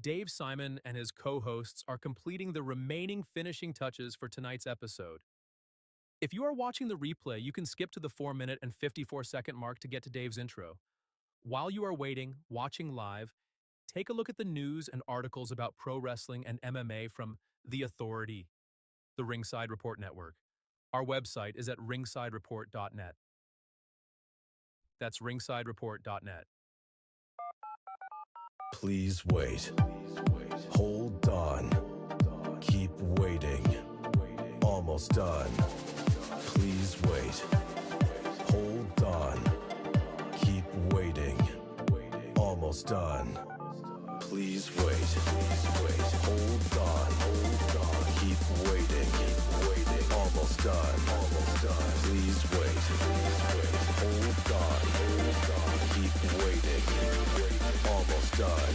Dave Simon and his co-hosts are completing the remaining finishing touches for tonight's episode. If you are watching the replay, you can skip to the 4-minute and 54-second mark to get to Dave's intro. While you are waiting, watching live, take a look at the news and articles about pro wrestling and MMA from The Authority, the Ringside Report Network. Our website is at ringsidereport.net. That's ringsidereport.net. Please wait. Hold on. Keep waiting. Almost done. Please wait. Hold on. Keep waiting. Almost done. Please wait. Hold on. Keep waiting. Almost done. Please wait. Hold on. Keep waiting. Almost done.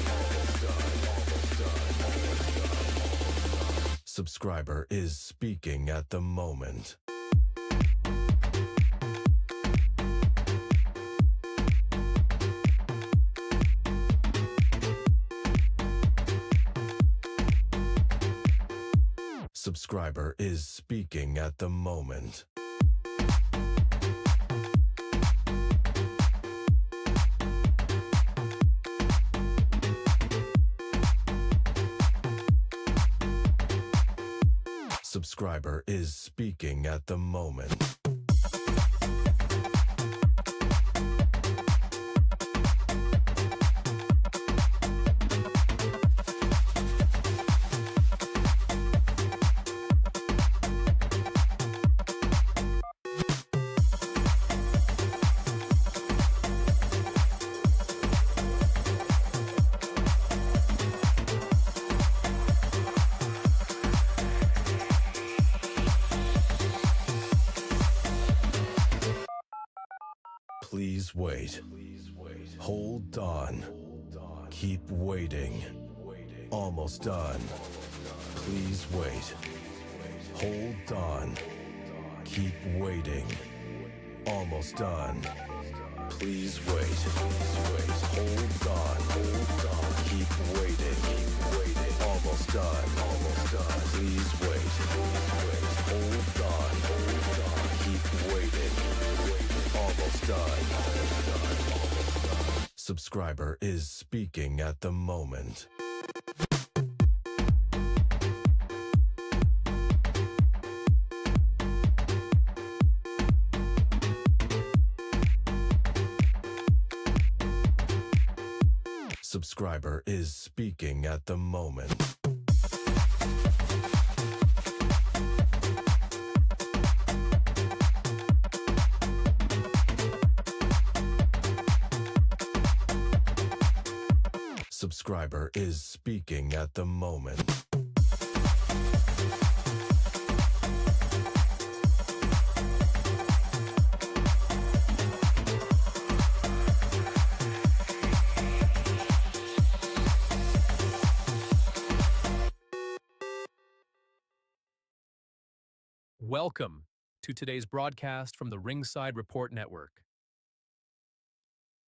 Subscriber is speaking at the moment. Subscriber is speaking at the moment. Subscriber is speaking at the moment. Please wait. Hold on. Keep waiting. Almost done. Please wait. Hold on. Keep waiting. Almost done. Please wait. Hold on. Keep waiting. Almost done. Please wait. Hold on. Keep waiting. Almost done. Subscriber is speaking at the moment. Subscriber is speaking at the moment. Subscriber is speaking at the moment. Welcome to today's broadcast from the Ringside Report Network.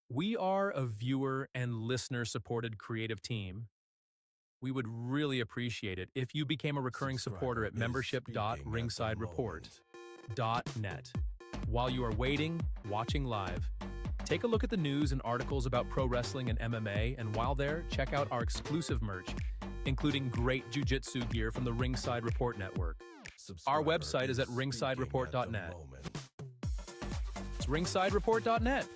We are a viewer and listener-supported creative team. We would really appreciate it if you became a recurring supporter at membership.ringsidereport.net. While you are waiting, watching live, take a look at the news and articles about pro wrestling and MMA, and while there, check out our exclusive merch, including great jiu-jitsu gear from the Ringside Report Network. Our website is at ringsidereport.net. It's ringsidereport.net.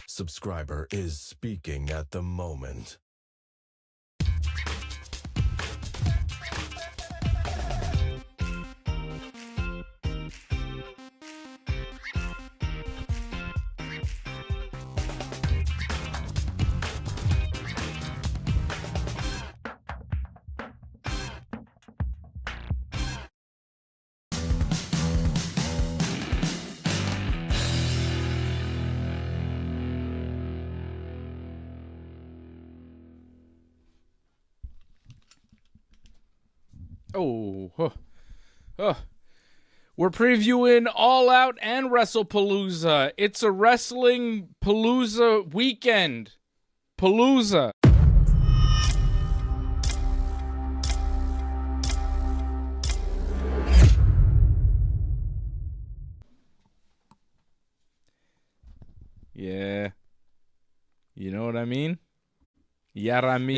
Subscriber is speaking at the moment. Oh, oh, oh. We're previewing All Out and Wrestlepalooza. It's a Wrestling Palooza weekend. Palooza. Yeah. You know what I mean? Yaramin.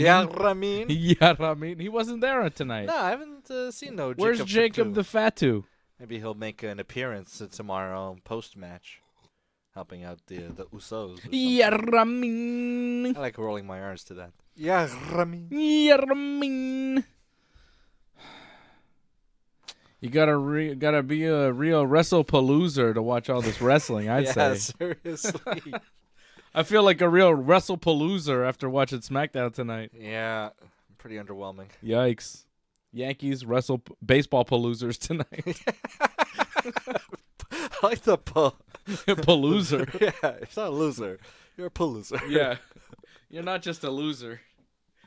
Yaramin. He wasn't there tonight. No, I haven't seen no Jacob. Where's Jacob the Fatu? Maybe he'll make an appearance tomorrow post-match, helping out the Usos. Yaramin. I like rolling my R's to that. Yaramin. Yaramin. You gotta be a real Wrestlepalooza to watch all this wrestling, I'd say. Seriously. I feel like a real Wrestlepalooza after watching SmackDown tonight. Yeah, pretty underwhelming. Yikes. Yankees baseball paloozers tonight. I like the Paloozer. Yeah, it's not a loser. You're a paloozer. Yeah. You're not just a loser.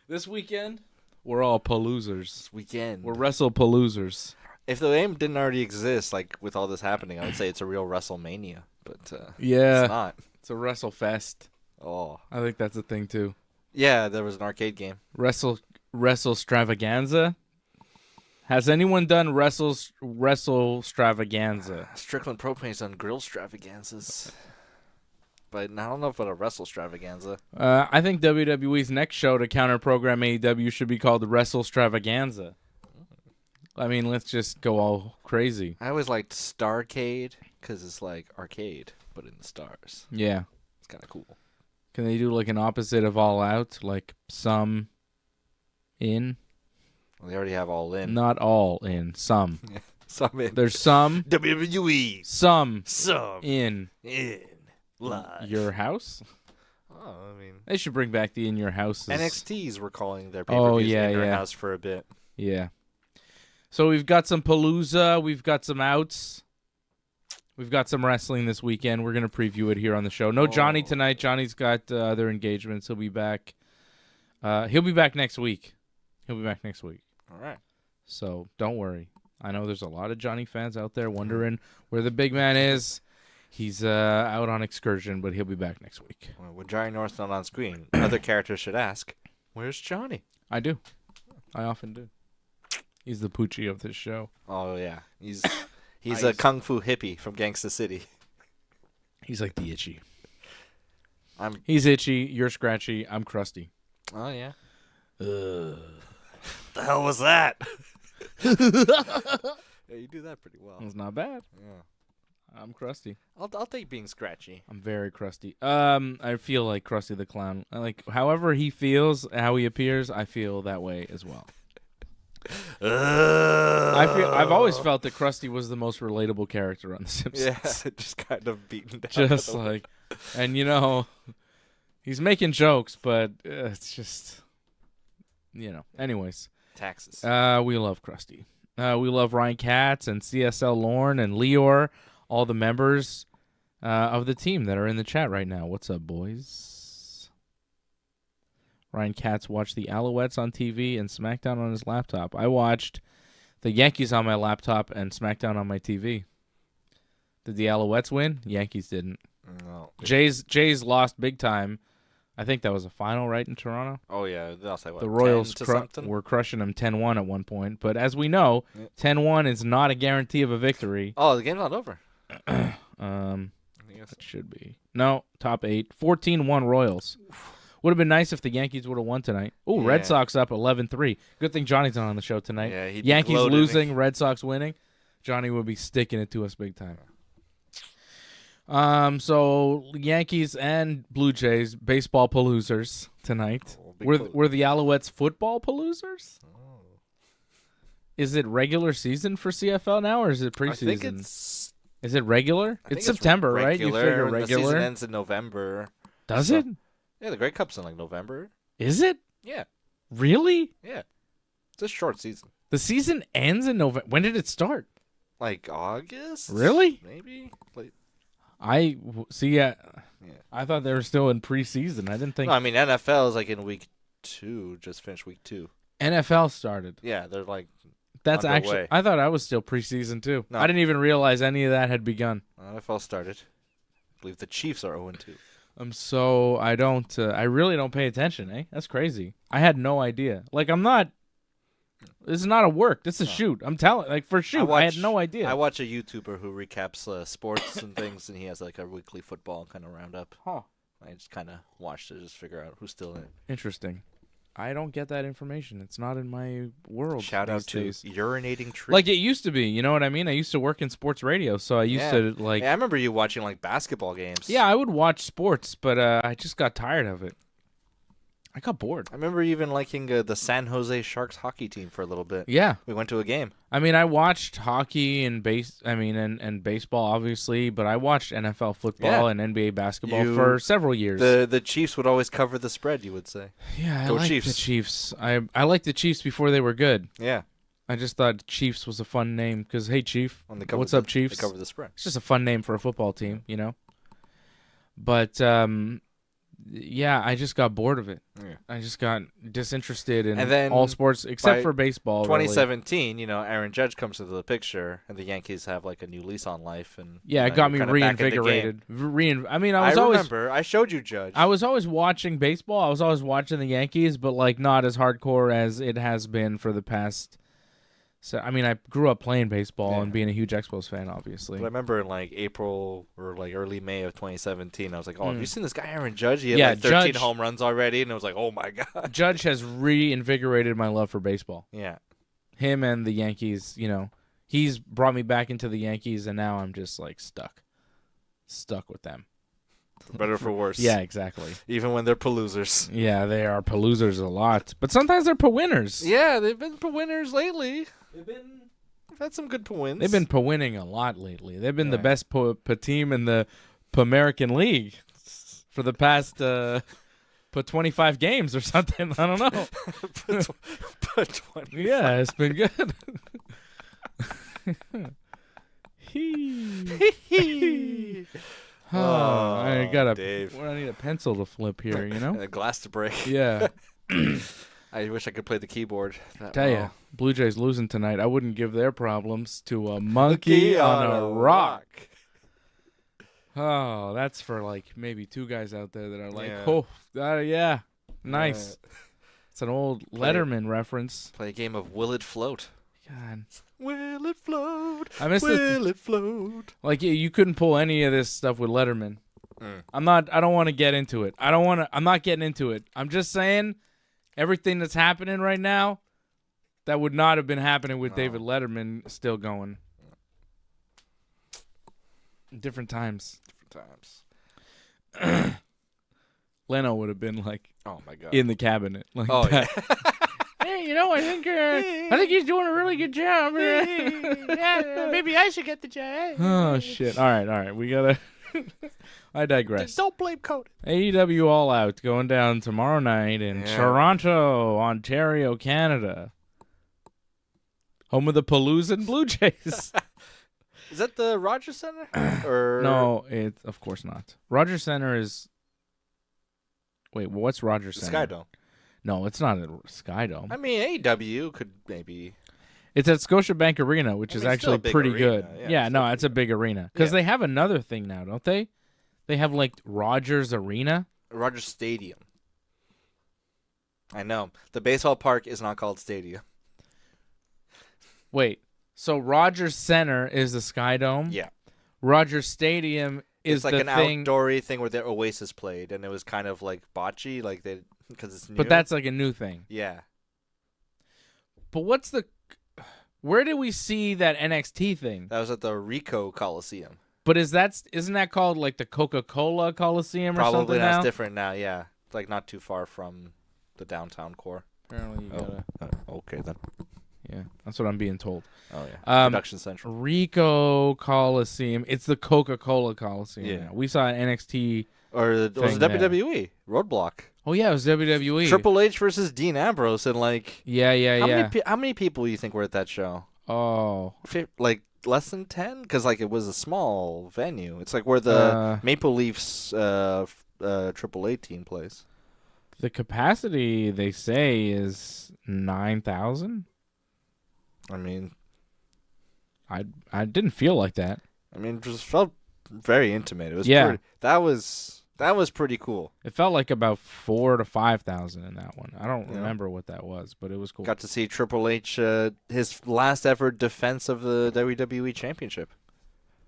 This weekend, we're all paloozers. This weekend. We're Wrestlepaloozers. If the name didn't already exist, like with all this happening, I would say it's a real WrestleMania. But yeah, it's not. It's a WrestleFest. Oh. I think that's a thing, too. Yeah, there was an arcade game. Wrestle-stravaganza? Has anyone done Wrestle-stravaganza? Strickland Propane's done grill stravaganzas. But I don't know about a Wrestle-stravaganza. I think WWE's next show to counter-program AEW should be called Wrestle-stravaganza. I mean, let's just go all crazy. I always liked Starcade because it's like arcade, but in the stars. Yeah. It's kind of cool. Can they do like an opposite of All Out? Like some in? Well, they already have All In. Not all in. Some. Some in. There's some. WWE. Some. Some. In. Live. Your house? Oh, I mean. They should bring back the In Your Houses. NXTs were calling their pay-per-views in their house for a bit. Yeah. So we've got some Palooza. We've got some outs. We've got some wrestling this weekend. We're going to preview it here on the show. No Johnny tonight. Johnny's got other engagements. He'll be back. He'll be back next week. All right. So don't worry. I know there's a lot of Johnny fans out there wondering where the big man is. He's out on excursion, but he'll be back next week. Well, when Johnny North's not on screen, other characters should ask, "Where's Johnny?" I do. I often do. He's the Poochie of this show. Oh yeah, he's a kung fu hippie from Gangsta City. He's like the Itchy. He's Itchy. You're Scratchy. I'm Crusty. Oh yeah. The hell was that? Yeah, you do that pretty well. It's not bad. Yeah. I'm Crusty. I'll take being Scratchy. I'm very Crusty. I feel like Krusty the Clown. However he feels, how he appears, I feel that way as well. I've always felt that Krusty was the most relatable character on The Simpsons. Yeah, just kind of beaten down. Just like, and he's making jokes, but it's just, anyways. Taxes. We love Krusty. We love Ryan Katz and CSL Lorne and Leor, all the members of the team that are in the chat right now. What's up, boys? Ryan Katz watched the Alouettes on TV and SmackDown on his laptop. I watched the Yankees on my laptop and SmackDown on my TV. Did the Alouettes win? Yankees didn't. No. Jays lost big time. I think that was a final, right, in Toronto? Oh, yeah. Like, the Royals were crushing them 10-1 at one point. But as we know, 10-1 is not a guarantee of a victory. Oh, the game's not over. It should be. No, top 8. 14-1 Royals. Would have been nice if the Yankees would have won tonight. Oh, yeah. Red Sox up 11-3. Good thing Johnny's not on the show tonight. Yeah, Yankees losing, Red Sox winning. Johnny would be sticking it to us big time. So Yankees and Blue Jays baseball paloozers tonight. Were the Alouettes football paloozers? Oh. Is it regular season for CFL now, or is it preseason? I think it's. Is it regular? It's September, right? You figure regular. The season ends in November. Does it? Yeah, the Grey Cup's in like November. Is it? Yeah. Really? Yeah. It's a short season. The season ends in November. When did it start? Like August? Really? Maybe. Like. I thought they were still in preseason. I didn't think. No, I mean NFL is like in week 2. Just finished week 2. NFL started. Yeah, they're like That's actually. underway. I thought I was still preseason too. No. I didn't even realize any of that had begun. NFL started. I believe the Chiefs are 0-2. I don't. I really don't pay attention. That's crazy. I had no idea. Like I'm not. This is not a work. This is a shoot. I'm telling. Like for shoot. I had no idea. I watch a YouTuber who recaps sports and things, and he has like a weekly football kind of roundup. Huh. I just kind of watched it, just figure out who's still in it. Interesting. I don't get that information. It's not in my world. Shout out to days. Urinating Tree. Like it used to be. You know what I mean? I used to work in sports radio, so I used to like. Yeah, I remember you watching like basketball games. Yeah, I would watch sports, but I just got tired of it. I got bored. I remember even liking the San Jose Sharks hockey team for a little bit. Yeah. We went to a game. I mean, I watched hockey and and baseball, obviously, but I watched NFL football and NBA basketball for several years. The Chiefs would always cover the spread, you would say. Yeah, Go I like Chiefs. the Chiefs. I liked the Chiefs before they were good. Yeah. I just thought Chiefs was a fun name because, hey, Chief, When they cover what's up, Chiefs? They cover the spread. It's just a fun name for a football team, you know? But, yeah, I just got bored of it. Yeah. I just got disinterested in And then all sports except by for baseball. Really. 2017, Aaron Judge comes into the picture, and the Yankees have like a new lease on life. And Yeah, it got me you're kinda back in the game. reinvigorated. I mean, I remember. I showed you Judge. I was always watching baseball. I was always watching the Yankees, but like not as hardcore as it has been for the past. So I mean, I grew up playing baseball and being a huge Expos fan, obviously. But I remember in like April or like early May of 2017, I was like, "Oh, have you seen this guy Aaron Judge? He had like 13 home runs already," and I was like, "Oh my god!" Judge has reinvigorated my love for baseball. Yeah, Him and the Yankees. He's brought me back into the Yankees, and now I'm just like stuck with them. for better or for worse. Yeah, exactly. Even when they're paloozers. Yeah, they are paloozers a lot, but sometimes they're winners. Yeah, they've been winners lately. They've had some good wins. They've been winning a lot lately. They've been the best team in the American League for the past 25 games or something. I don't know. But 20. Yeah, it's been good. I got Dave. I need a pencil to flip here. And a glass to break. Yeah. I wish I could play the keyboard. Tell you, Blue Jays losing tonight. I wouldn't give their problems to a monkey on a rock. Oh, that's for like maybe two guys out there that are like, yeah, nice. It's an old Letterman reference. Play a game of Will It Float? God. Will it float? I miss Will it float? Like you couldn't pull any of this stuff with Letterman. I don't want to get into it. I'm not getting into it. I'm just saying everything that's happening right now that would not have been happening with David Letterman still going. Different times. Leno would have been like, oh my god, in the cabinet. Like oh that. yeah. Hey, I think he's doing a really good job. Yeah, maybe I should get the job. Oh shit! All right, we gotta. I digress. Don't blame Cody. AEW All Out going down tomorrow night in Toronto, Ontario, Canada. Home of the Palooza and Blue Jays. Is that the Rogers Center? Or No, it's of course not. Rogers Center is. Wait, what's Rogers the Center? Skydome. No, it's not a Skydome. I mean, AEW could maybe. It's at Scotiabank Arena, which is actually pretty arena. good. Yeah, No, it's a big arena because Yeah. they have another thing now, don't they? They have like Rogers Arena. Rogers Stadium. I know. The baseball park is not called Stadium. Wait, so Rogers Center is the Skydome? Yeah. Rogers Stadium is It's like the an thing, outdoory thing where the Oasis played, and it was kind of like botchy, like they because it's new. but that's like a new thing. yeah. But where did we see that NXT thing? That was at the Rico Coliseum. But isn't that called like the Coca-Cola Coliseum or Probably something that's now? different now. Yeah, it's like not too far from the downtown core. Apparently, you gotta. Okay then. Yeah, that's what I'm being told. Oh yeah. Production Central. Rico Coliseum. It's the Coca-Cola Coliseum. Yeah. Now. We saw NXT. Or it was thing there. WWE Roadblock. Oh yeah, it was WWE. Triple H versus Dean Ambrose, and like Yeah. how many people do you think were at that show? Oh. Like less than 10? Because like it was a small venue. It's like where the Maple Leafs Triple A team plays. The capacity they say is 9,000. I mean, I didn't feel like that. it just felt very intimate. It was Yeah. pretty, that was pretty cool. It felt like about 4,000 to 5,000 in that one. I don't remember what that was, but it was cool. Got to see Triple H, his last ever defense of the WWE Championship.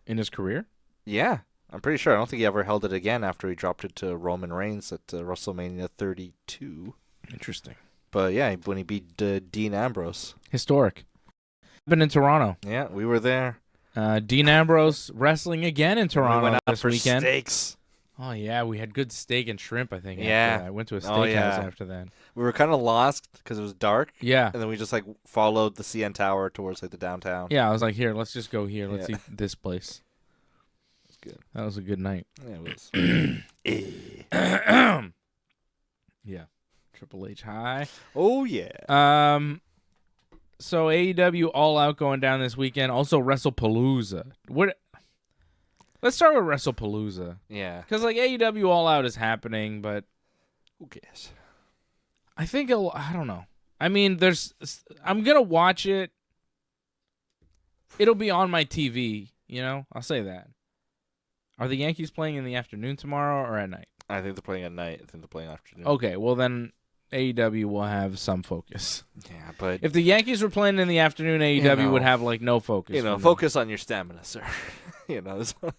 In his career? Yeah, I'm pretty sure. I don't think he ever held it again after he dropped it to Roman Reigns at WrestleMania 32. Interesting. But yeah, when he beat Dean Ambrose. Historic. Been in Toronto. Yeah, we were there. Dean Ambrose wrestling again in Toronto we went out this for weekend. steaks. Oh, yeah. We had good steak and shrimp, I think. Yeah. After that. I went to a steakhouse after that. We were kind of lost because it was dark. Yeah. And then we just followed the CN Tower towards the downtown. Yeah, I was like, here, let's just go here. Let's Yeah. eat this place. It's good. That was a good night. Yeah, it was. Yeah. Triple H high. Oh, yeah. So AEW All Out going down this weekend. Also Wrestlepalooza. Let's start with Wrestlepalooza. Yeah. Because AEW All Out is happening, but Who cares? I think I don't know. I'm gonna watch it. It'll be on my TV. I'll say that. Are the Yankees playing in the afternoon tomorrow or at night? I think they're playing at night. I think they're playing afternoon. Okay, well then AEW will have some focus. Yeah, but If the Yankees were playing in the afternoon, AEW would have no focus. focus on your stamina, sir. Yeah. There's I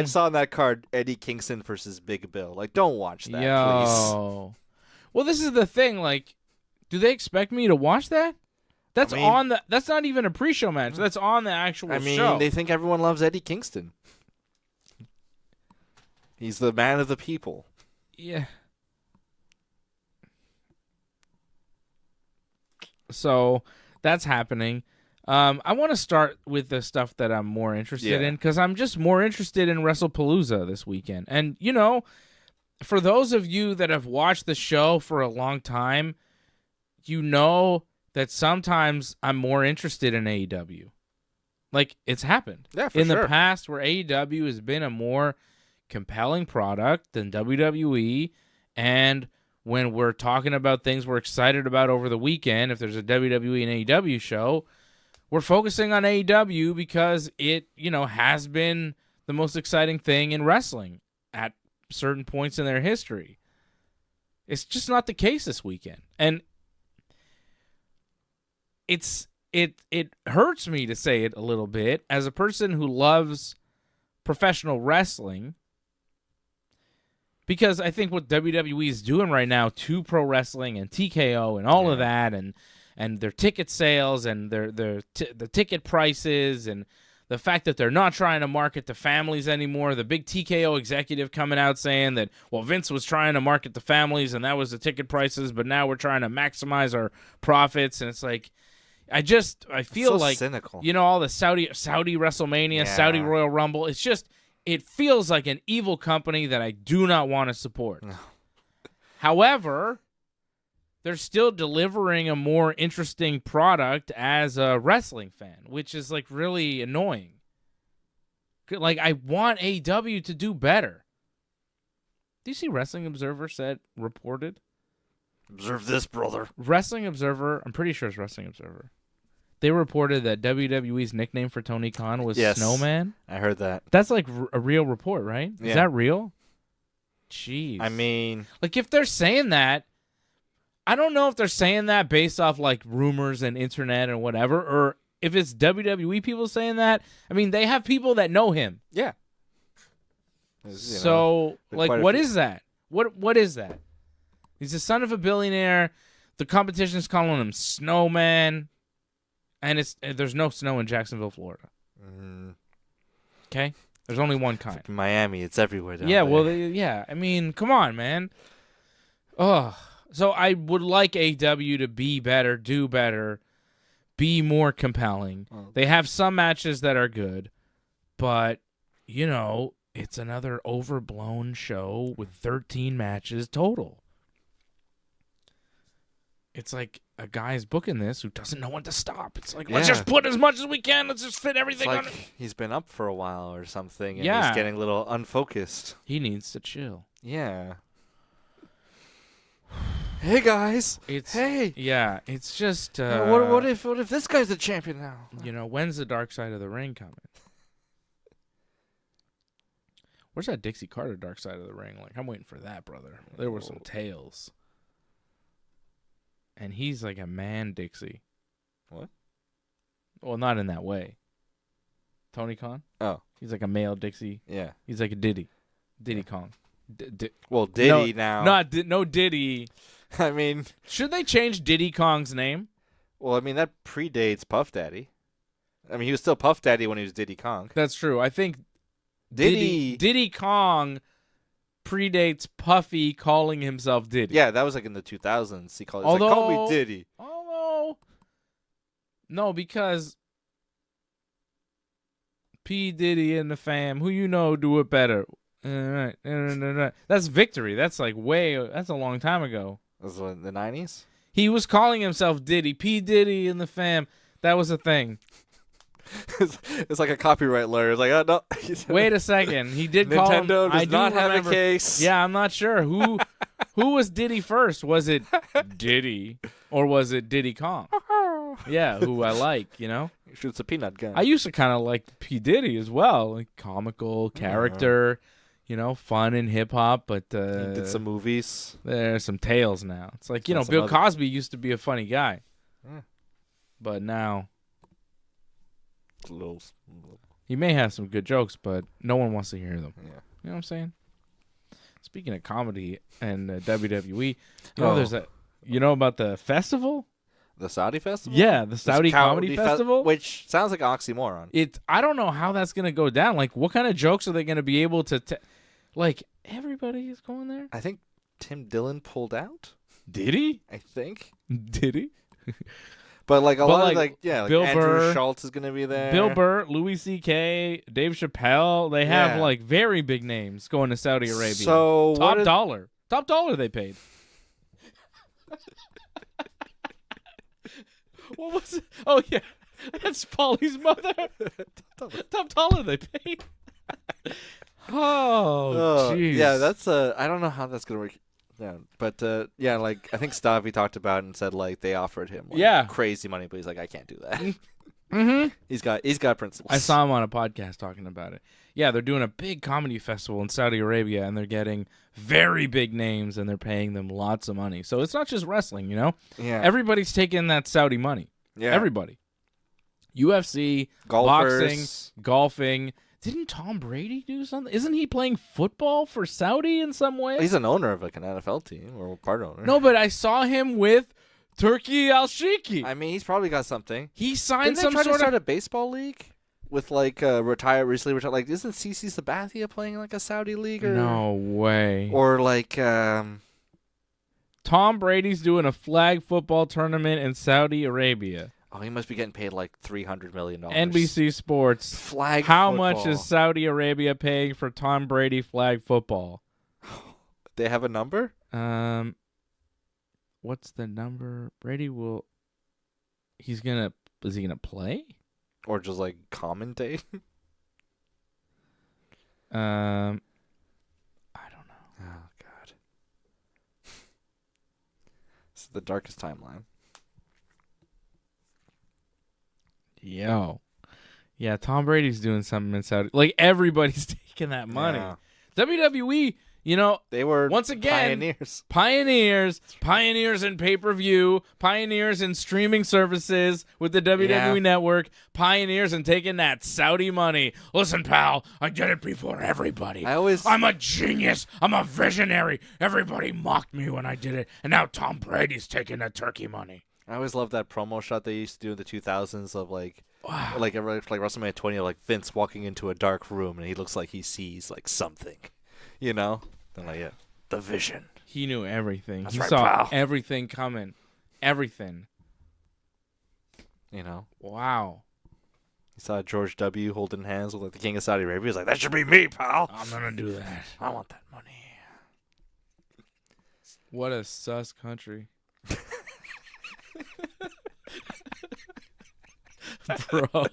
saw on that card Eddie Kingston versus Big Bill. Don't watch that, please. Well, this is the thing. Do they expect me to watch that? That's That's not even a pre-show match. That's on the actual show. They think everyone loves Eddie Kingston. He's the man of the people. Yeah. So that's happening. I want to start with the stuff that I'm more interested in because I'm just more interested in Wrestlepalooza this weekend. And, for those of you that have watched the show for a long time, you know that sometimes I'm more interested in AEW. It's happened. Yeah, for in sure. the past where AEW has been a more compelling product than WWE, and when we're talking about things we're excited about over the weekend, if there's a WWE and AEW show, we're focusing on AEW because it, has been the most exciting thing in wrestling at certain points in their history. It's just not the case this weekend. And it hurts me to say it a little bit as a person who loves professional wrestling, because I think what WWE is doing right now to pro wrestling and TKO and all of that, and their ticket sales and the ticket prices and the fact that they're not trying to market to families anymore. The big TKO executive coming out saying that, well, Vince was trying to market to families and that was the ticket prices, but now we're trying to maximize our profits. And it's I feel so cynical. All the Saudi WrestleMania, Saudi Royal Rumble. It feels like an evil company that I do not want to support. However, they're still delivering a more interesting product as a wrestling fan, which is really annoying. I want AEW to do better. Do you see Wrestling Observer reported? Observe this, brother. Wrestling Observer, I'm pretty sure it's Wrestling Observer. They reported that WWE's nickname for Tony Khan was Snowman. I heard that. That's a real report, right? Yeah. Is that real? Jeez. If they're saying that, I don't know if they're saying that based off rumors and internet and whatever, or if it's WWE people saying that. They have people that know him. Yeah. So, what is that? What is that? He's the son of a billionaire. The competition's calling him Snowman. And there's no snow in Jacksonville, Florida. Okay? There's only one kind. In Miami, it's everywhere down there. Well, come on, man. Ugh. So I would like AEW to be better, do better, be more compelling. They have some matches that are good, but, it's another overblown show with 13 matches total. It's a guy's booking this who doesn't know when to stop. It's let's just put as much as we can. Let's just fit everything on it. He's been up for a while or something, and he's getting a little unfocused. He needs to chill. Yeah. hey guys, It's hey. yeah, it's just What if this guy's the champion now? you know, when's the dark side of the ring coming? Where's that Dixie Carter dark side of the ring? Like, I'm waiting for that, brother. There were some tales. And he's like a man Dixie. What? Well, not in that way. Tony Khan? Oh. He's like a male Dixie. Yeah. He's like a Diddy. Diddy Kong. Well, Diddy now. No Diddy. I mean, Should they change Diddy Kong's name? well, I mean that predates Puff Daddy. I mean, he was still Puff Daddy when he was Diddy Kong. That's true. I think Diddy. Diddy Kong predates Puffy calling himself Diddy. Yeah, that was like in the 2000s. He called. He's Although, like, call me Diddy. No, because P Diddy and the fam, who you know do it better. That's Victory. That's like that's a long time ago. Was it in the 90s? He was calling himself Diddy. P Diddy and the fam. That was a thing. It's like a copyright lawyer. It's like, oh no. Wait a second. He did call him. Nintendo I does not have remember, a case. Yeah, I'm not sure. Who was Diddy first? Was it Diddy or was it Diddy Kong? Yeah, who I like, you know? He shoots a peanut gun. I used to kind of like P. Diddy as well. Like comical character, you know, fun in hip hop, but he did some movies. there's some tales now. It's like, you know, Some Bill other- Cosby used to be a funny guy. Yeah. But now Little, he may have some good jokes, but no one wants to hear them. yeah. You know what I'm saying? Speaking of comedy and WWE, there's you know about the festival? The Saudi festival? Yeah, the This Saudi Comedy Festival. Which sounds like an oxymoron. I don't know how that's gonna go down. Like, what kind of jokes are they gonna be able to? Like, everybody is going there. I think Tim Dillon pulled out. Did he? I think. Did he? But like a lot like, of like Bill Andrew Burr- Schultz is gonna be there. Bill Burr, Louis C.K., Dave Chappelle. They have Yeah. like very big names going to Saudi Arabia. So Top dollar they paid. What was it? Oh yeah, that's Paulie's mother. Top dollar they paid. Oh, jeez. yeah, that's I don't know how that's gonna work. Yeah, but yeah, like I think Stavi talked about it and said like they offered him crazy money, but he's like I can't do that. Mm-hmm. He's got principles. I saw him on a podcast talking about it. Yeah, they're doing a big comedy festival in Saudi Arabia, and they're getting very big names, and they're paying them lots of money. So it's not just wrestling, you know? Yeah, Everybody's taking that Saudi money. yeah. Everybody. UFC, Golfers. boxing, golfing. Didn't Tom Brady do something? Isn't he playing football for Saudi in some way? He's an owner of like an NFL team or part owner. No, but I saw him with Turki Al-Sheikhi. I mean he's probably got something. He signed Didn't they some try to sort start of... a baseball league with like recently retired? Like isn't CC Sabathia playing in, like a Saudi league or No way. or like Tom Brady's doing a flag football tournament in Saudi Arabia. oh he must be getting paid like $300 million. NBC Sports. flag. How football. much is Saudi Arabia paying for Tom Brady flag football? They have a number? What's the number? Brady will... Is he gonna play? Or just like commentate? I don't know. Oh god. This is the darkest timeline. Yo. Yeah, Tom Brady's doing something in Saudi. Like, everybody's taking that money. Yeah. WWE, you know, They were once again, pioneers. pioneers in pay-per-view, pioneers in streaming services with the WWE Yeah. Network, pioneers in taking that Saudi money. Listen, pal, I did it before everybody. I'm a genius. I'm a visionary. Everybody mocked me when I did it, and now Tom Brady's taking the turkey money. I always loved that promo shot they used to do in the 2000s of like Wow. like WrestleMania 20 of like Vince walking into a dark room and he looks like he sees like something. You know? They're like, yeah. The vision. He knew everything. That's He right, saw pal. everything coming. Everything. You know? Wow. He saw George W. holding hands with like the King of Saudi Arabia. He's like, that should be me, pal. I'm going to do that. I want that money. What a sus country. Bro.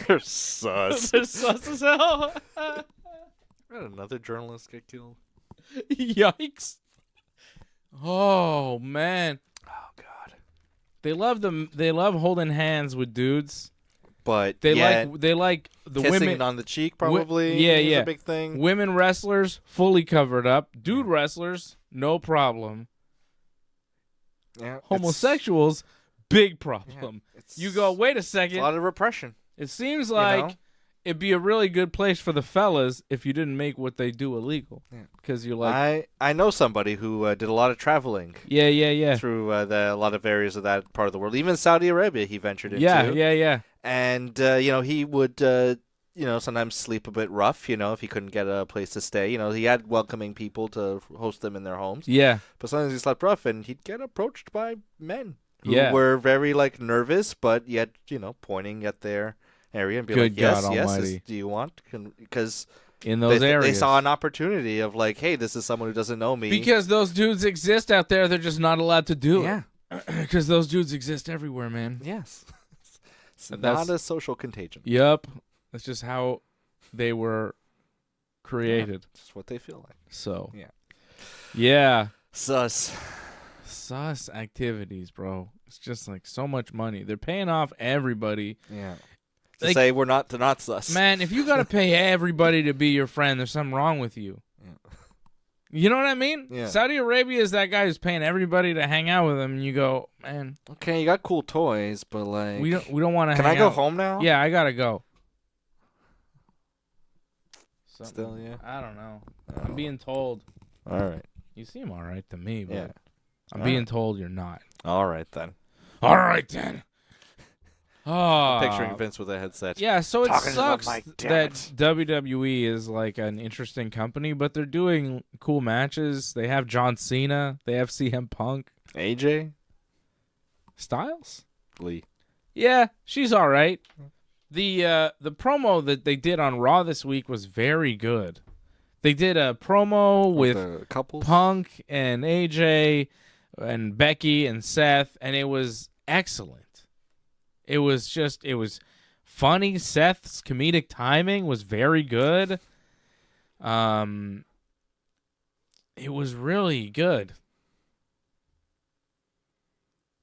They're sus. They're sus as hell. Another journalist get killed. Yikes. Oh man. Oh God. They love them. They love holding hands with dudes. But They like the kissing women on the cheek probably. Is a big thing. Women wrestlers fully covered up. Dude wrestlers, no problem. Yeah. Homosexuals, big problem. You go, wait a second. A lot of repression. It seems like it'd be a really good place for the fellas if you didn't make what they do illegal. Because you're like, I know somebody who did a lot of traveling. Yeah. Through a lot of areas of that part of the world. Even Saudi Arabia, he ventured into. Yeah. And he would sometimes sleep a bit rough. If he couldn't get a place to stay. He had welcoming people to host them in their homes. Yeah. But sometimes he slept rough, and he'd get approached by men who Yeah. were very nervous, but yet pointing at their area and be Good like, yes, God yes, Almighty. do you want? Because in those areas, they saw an opportunity of like, hey, this is someone who doesn't know me. Because those dudes exist out there, they're just not allowed to do Yeah. it. Because those dudes exist everywhere, man. Yes. It's That's- not a social contagion. Yep. That's just how they were created. Just what they feel like. So. Yeah. Yeah. Sus activities, bro. It's just like so much money. They're paying off everybody. Yeah. To Like, say we're not sus. man, if you got to pay everybody to be your friend, there's something wrong with you. Yeah. You know what I mean? Yeah. Saudi Arabia is that guy who's paying everybody to hang out with him, and you go, man, Okay, you got cool toys, but like we don't want to. Can hang I go out. home now? Yeah, I gotta go. Still, yeah. I don't know. I'm being told. All right. You seem all right to me, but Yeah. I'm All being right. told you're not. All right then. All right then. Oh, Picturing Vince with a headset. yeah. So it Talking to the sucks mic, damn that it. WWE is like an interesting company, but they're doing cool matches. They have John Cena. They have CM Punk. AJ Styles. Lee. Yeah, she's all right. The promo that they did on Raw this week was very good. They did a promo with the couples. Punk and AJ and Becky and Seth, and it was excellent. It was funny. Seth's comedic timing was very good. It was really good.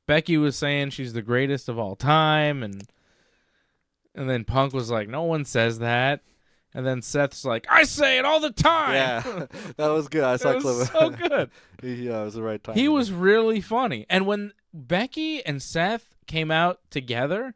Becky was saying she's the greatest of all time, and then Punk was like, no one says that. And then Seth's like, I say it all the time. Yeah, that was good. I saw It was so good. Yeah, it was the right time. He was really funny. And when Becky and Seth came out together,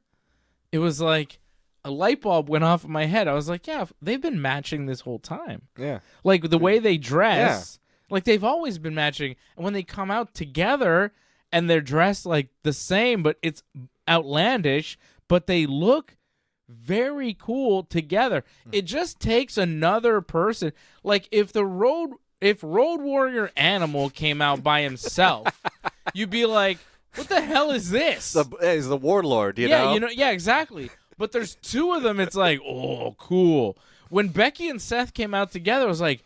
it was like a light bulb went off in my head. I was like, yeah, they've been matching this whole time. Yeah. Like the way they dress, like they've always been matching. And when they come out together and they're dressed like the same, but it's outlandish, but they look very cool together. It just takes another person. Like if Road Warrior Animal came out by himself, you'd be like, what the hell is this? He's the warlord, you know? Yeah, exactly. But there's two of them. It's like, oh, cool. When Becky and Seth came out together, I was like,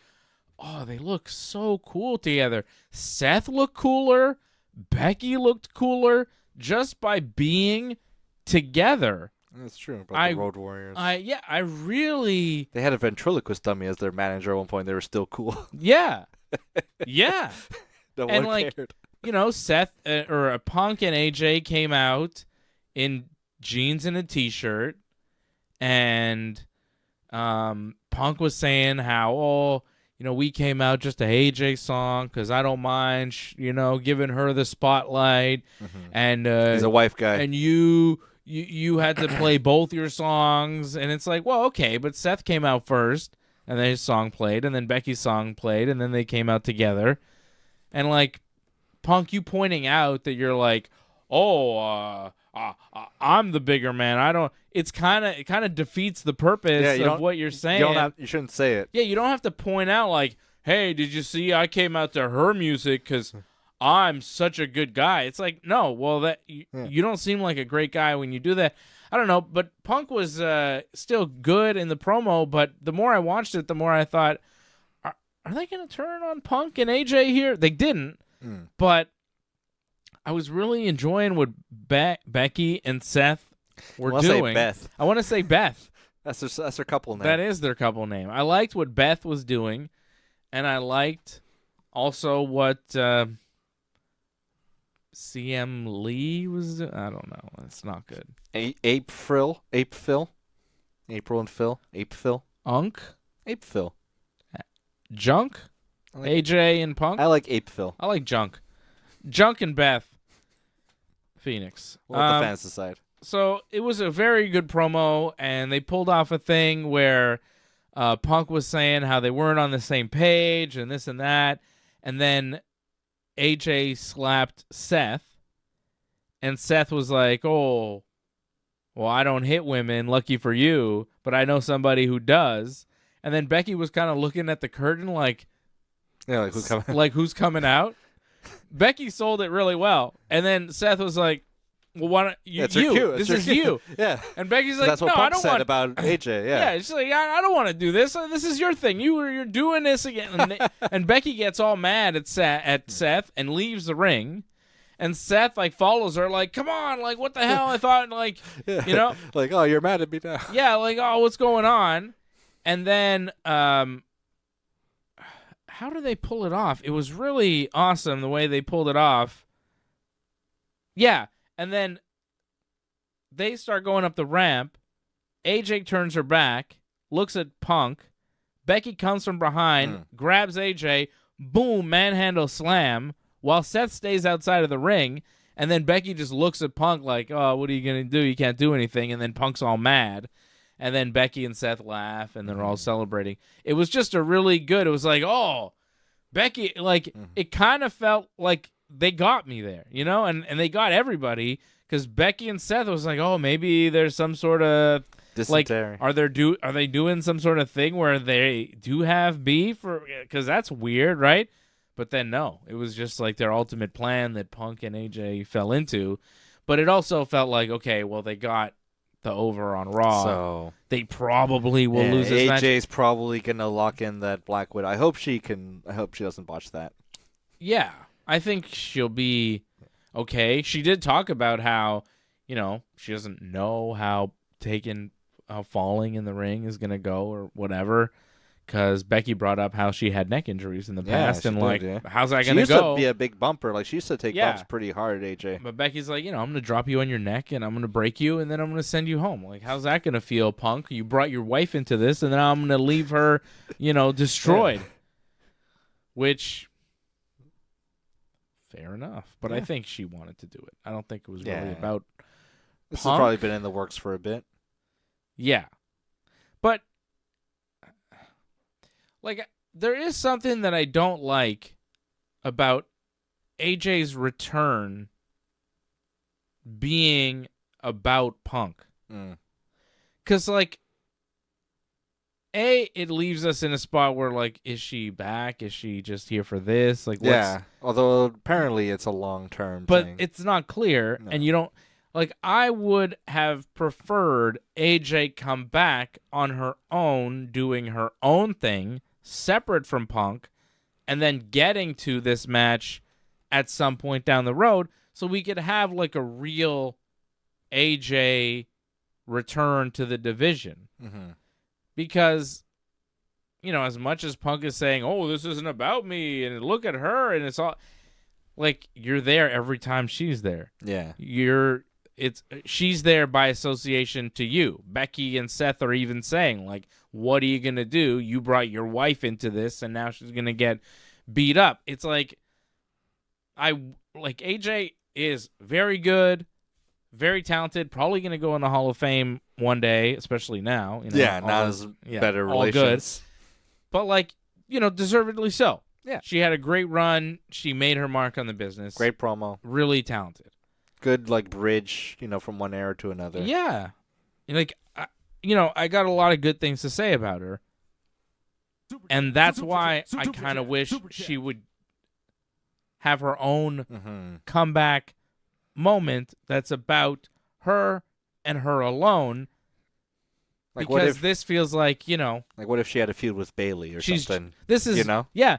oh, they look so cool together. Seth looked cooler. Becky looked cooler just by being together. That's true about the Road Warriors. I really... They had a ventriloquist dummy as their manager at one point. They were still cool. Yeah. Yeah. No And, one like, cared. You know, Seth or Punk and AJ came out in jeans and a t-shirt, and Punk was saying how, we came out just a AJ song because I don't mind, giving her the spotlight, and He's a wife guy. and you had to play both your songs, and it's like, well, okay, but Seth came out first, and then his song played, and then Becky's song played, and then they came out together, and like Punk, you pointing out that you're like, I'm the bigger man. I don't. It kind of defeats the purpose of what you're saying. You shouldn't say it. Yeah, you don't have to point out like, hey, did you see I came out to her music because I'm such a good guy. It's like, no, well, you don't seem like a great guy when you do that. I don't know, but Punk was still good in the promo, but the more I watched it, the more I thought, are they going to turn on Punk and AJ here? They didn't, but I was really enjoying what Becky and Seth were doing. Say Beth. I want to say Beth. That's their couple name. That is their couple name. I liked what Beth was doing, and I liked also what CM Lee was. I don't know. It's not good. Ape Phil. April and Phil. Ape Phil. Unk. Ape Phil. Junk. AJ and Punk. I like Ape Phil. I like Junk. Junk and Beth Phoenix. We'll let the fans decide. So it was a very good promo, and they pulled off a thing where Punk was saying how they weren't on the same page and this and that, and then AJ slapped Seth, and Seth was like, "Oh, well, I don't hit women, lucky for you, but I know somebody who does." And then Becky was kind of looking at the curtain like, yeah, like who's coming? Like who's coming out? Becky sold it really well, and then Seth was like, "Well, why don't you? This is you." Yeah. And Becky's like, that's what "No, Punk I don't said want about AJ. Yeah. Yeah, she's like, I don't want to do this. This is your thing. You're doing this again." And Becky gets all mad at Seth and leaves the ring. And Seth like follows her like, "Come on, like what the hell?" I thought like, Yeah. you know, like, oh, you're mad at me now. yeah, like, oh, what's going on? And then how do they pull it off? It was really awesome the way they pulled it off. Yeah, and then they start going up the ramp. AJ turns her back, looks at Punk. Becky comes from behind, grabs AJ, boom, manhandle slam, while Seth stays outside of the ring. And then Becky just looks at Punk like, "Oh, what are you going to do? You can't do anything." And then Punk's all mad. And then Becky and Seth laugh, and they're all celebrating. It was just a really good. It was like, oh, Becky, like, it kind of felt like they got me there, you know? And they got everybody, because Becky and Seth was like, oh, maybe there's some sort of, dysentery. Like, are they doing some sort of thing where they do have beef? Because that's weird, right? But then, no. It was just like their ultimate plan that Punk and AJ fell into. But it also felt like, okay, well, they got the over on Raw, so they probably will lose this match. AJ's probably gonna lock in that Black Widow. I hope she doesn't botch that. Yeah, I think she'll be okay. She did talk about how, you know, she doesn't know how falling in the ring is gonna go or whatever, because Becky brought up how she had neck injuries in the past, and how's that gonna go? She used to be a big bumper. Like, she used to take bumps pretty hard, AJ. But Becky's like, you know, I'm gonna drop you on your neck and I'm gonna break you and then I'm gonna send you home. Like, how's that gonna feel, Punk? You brought your wife into this and then I'm gonna leave her, you know, destroyed. Which, fair enough. But I think she wanted to do it. I don't think it was really about This Punk. has probably been in the works for a bit. Yeah. But like, there is something that I don't like about AJ's return being about Punk. Because, like, it leaves us in a spot where, like, is she back? Is she just here for this? Like, although apparently it's a long-term but thing. it's not clear, and you don't... Like, I would have preferred AJ come back on her own, doing her own thing, separate from Punk, and then getting to this match at some point down the road, so we could have like a real AJ return to the division. Because, you know, as much as Punk is saying, "Oh, this isn't about me," and look at her, and it's all like, you're there every time she's there. Yeah, she's there by association to you. Becky and Seth are even saying, like, what are you going to do? You brought your wife into this, and now she's going to get beat up. It's like, AJ is very good, very talented, probably going to go in the Hall of Fame one day, especially now. You know, now there's better relations. Good. But, like, you know, deservedly so. Yeah. She had a great run. She made her mark on the business. Great promo. Really talented. Good, like, bridge, you know, from one era to another. Yeah. Like, I got a lot of good things to say about her. And that's why I kind of wish she would have her own comeback moment that's about her and her alone. Like, because this feels like, you know... Like, what if she had a feud with Bayley or something? This is, you know? Yeah,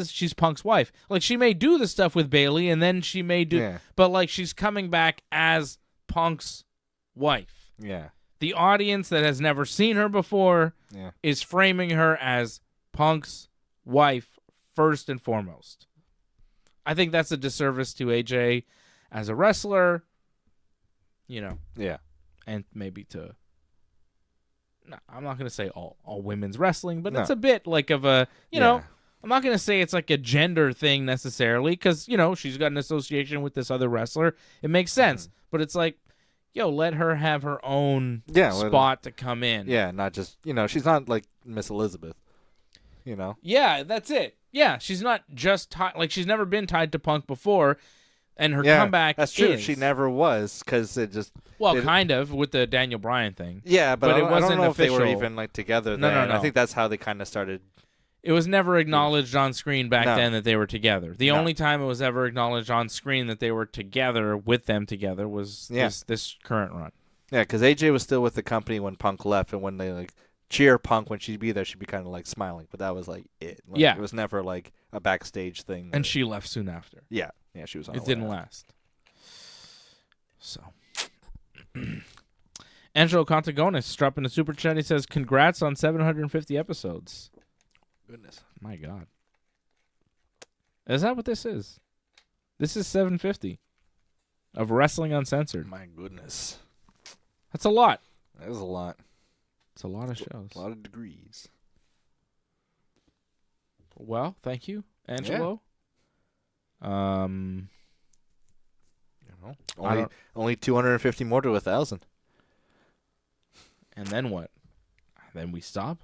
she's Punk's wife. Like, she may do the stuff with Bayley, and then she may do... Yeah. But, like, she's coming back as Punk's wife. Yeah. The audience that has never seen her before is framing her as Punk's wife first and foremost. I think that's a disservice to AJ. as a wrestler, Yeah. and maybe to. No, I'm not going to say all women's wrestling, but No. it's a bit like of a, I'm not going to say it's like a gender thing necessarily because, she's got an association with this other wrestler. It makes sense. But it's like, let her have her own spot to come in. Yeah, not just, she's not like Miss Elizabeth, Yeah, that's it. Yeah, she's not just tied. Like, she's never been tied to Punk before, and her comeback that's true. is. She never was because it just... Well, kind of, with the Daniel Bryan thing. Yeah, but it wasn't I don't know official. if they were even like together No, then. no. I think that's how they kind of started... It was never acknowledged on screen back No. then that they were together. The only time it was ever acknowledged on screen that they were together with them together was this current run. Yeah, because AJ was still with the company when Punk left, and when they like cheer Punk when she'd be there, she'd be kind of like smiling, but that was like it. Like, Yeah. It was never like a backstage thing. And she left soon after. Yeah, she was on It her way didn't out. last. So... Angelo Contagonis dropping a super chat. He says, congrats on 750 episodes. Goodness. My God. Is that what this is? This is 750 of Wrestling Uncensored. My goodness. That's a lot. That is a lot. It's a lot of shows. A lot of degrees. Well, thank you, Angelo. Only 250 more to 1,000. And then what? Then we stop?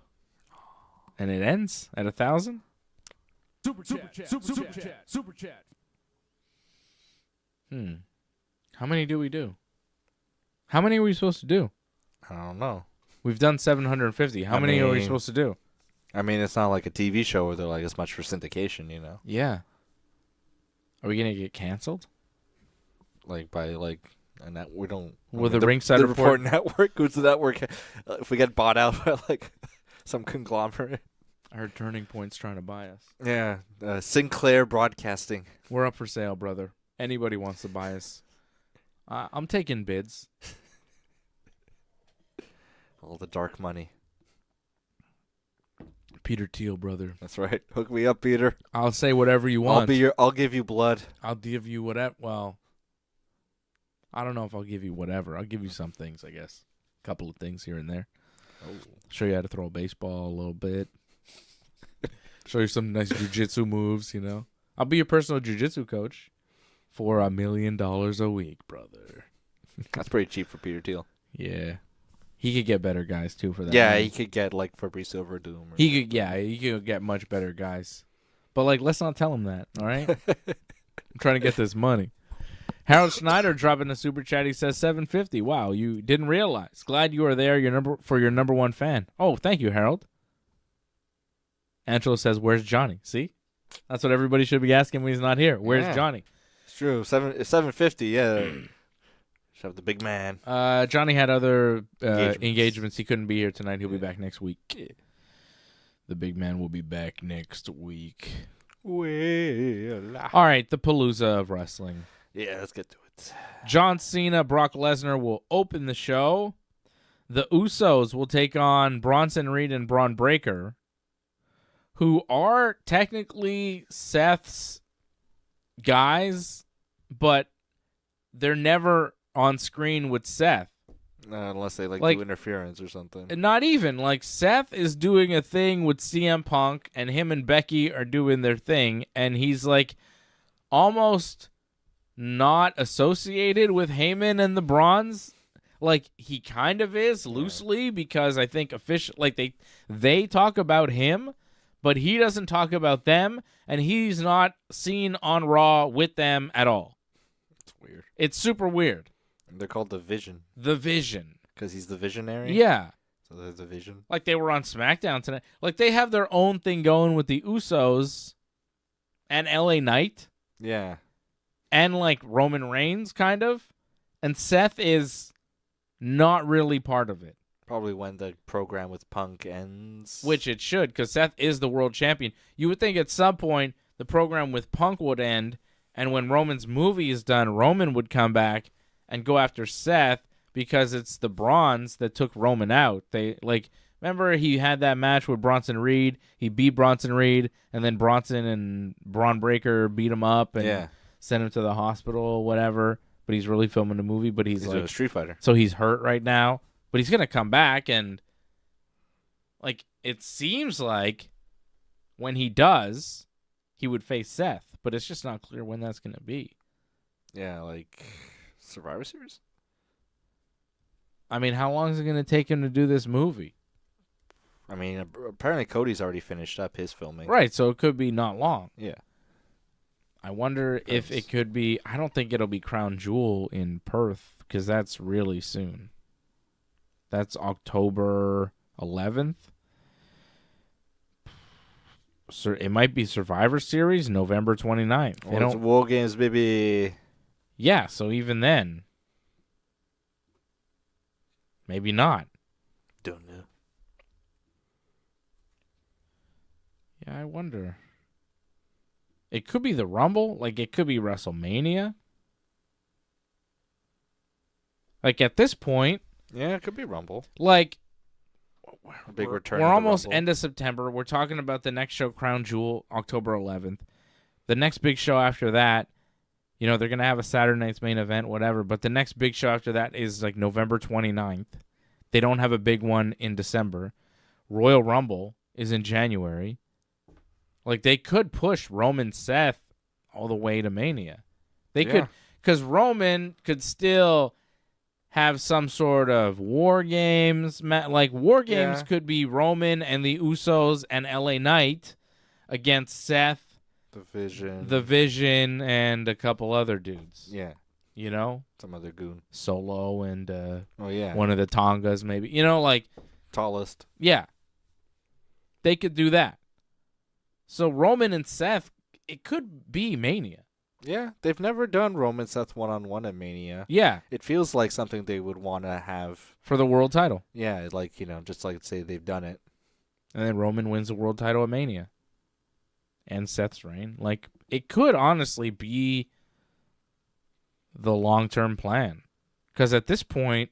And it ends at 1,000? Super chat. How many do we do? How many are we supposed to do? I don't know. We've done 750. How many are we supposed to do? I mean, it's not like a TV show where they're like as much for syndication, Yeah. Are we going to get canceled? Like by like a net, we don't. With the Ringside the Report network, who's the network? If we get bought out by like some conglomerate. I heard Turning Point's trying to buy us. Yeah, Sinclair Broadcasting. We're up for sale, brother. Anybody wants to buy us. I'm taking bids. All the dark money. Peter Thiel, brother. That's right. Hook me up, Peter. I'll say whatever you want. I'll give you blood. I'll give you whatever. Well, I don't know if I'll give you whatever. I'll give you some things, I guess. A couple of things here and there. Show you how to throw a baseball a little bit. Show you some nice jiu-jitsu moves, I'll be your personal jiu-jitsu coach for $1 million a week, brother. That's pretty cheap for Peter Thiel. Yeah. He could get better guys, too, for that. Yeah, money. he could get, like, Fabrice Overdoom. He could get much better guys. But, like, let's not tell him that, all right? I'm trying to get this money. Harold Schneider dropping a super chat. He says 750. Wow, you didn't realize. Glad you are there for your number one fan. Oh, thank you, Harold. Angelo says, where's Johnny? See? That's what everybody should be asking when he's not here. Where's Johnny? It's true. 750, yeah. Should have the big man. Johnny had other engagements. He couldn't be here tonight. He'll be back next week. Yeah. The big man will be back next week. Well. All right, the Palooza of wrestling. Yeah, let's get to it. John Cena, Brock Lesnar will open the show. The Usos will take on Bronson Reed and Braun Breaker, who are technically Seth's guys, but they're never on screen with Seth. Unless they like do interference or something. Not even. Like, Seth is doing a thing with CM Punk, and him and Becky are doing their thing, and he's like almost not associated with Heyman and the Bronze. Like, he kind of is loosely, because I think they talk about him, but he doesn't talk about them, and he's not seen on Raw with them at all. It's weird. It's super weird. They're called the Vision. The Vision. Because he's the visionary? Yeah. So there's the Vision. Like, they were on SmackDown tonight. Like, they have their own thing going with the Usos and LA Knight. Yeah. And, like, Roman Reigns, kind of. And Seth is not really part of it. Probably when the program with Punk ends. Which it should, because Seth is the world champion. You would think at some point the program with Punk would end, and when Roman's movie is done, Roman would come back and go after Seth, because it's the Bronze that took Roman out. Remember he had that match with Bronson Reed? He beat Bronson Reed, and then Bronson and Braun Breaker beat him up. And yeah. send him to the hospital, whatever. But he's really filming a movie. But he's like a Street Fighter, so he's hurt right now. But he's gonna come back, and like it seems like when he does, he would face Seth. But it's just not clear when that's gonna be. Yeah, like Survivor Series. I mean, how long is it gonna take him to do this movie? I mean, apparently Cody's already finished up his filming. Right, so it could be not long. Yeah. I wonder if it could be. I don't think it'll be Crown Jewel in Perth because that's really soon. That's October 11th. So it might be Survivor Series, November 29th. Well, it's War Games, baby. Yeah, so even then, maybe not. Don't know. Yeah, I wonder. It could be the Rumble. Like, it could be WrestleMania. Like, at this point. Yeah, it could be Rumble. Like, a big return. We're almost end of September. We're talking about the next show, Crown Jewel, October 11th. The next big show after that, you know, they're going to have a Saturday night's main event, whatever. But the next big show after that is like November 29th. They don't have a big one in December. Royal Rumble is in January. Like, they could push Roman Seth all the way to Mania. They could, because Roman could still have some sort of War Games. Like, War Games could be Roman and the Usos and LA Knight against Seth, The Vision, and a couple other dudes. Yeah. You know? Some other goon. Solo and one of the Tongas, maybe. You know, like. Tallest. Yeah. They could do that. So Roman and Seth, it could be Mania. Yeah, they've never done Roman Seth one-on-one at Mania. Yeah. It feels like something they would want to have. For the world title. Yeah, like, you know, just like say they've done it. And then Roman wins the world title at Mania. And Seth's reign. Like, it could honestly be the long-term plan. Because at this point,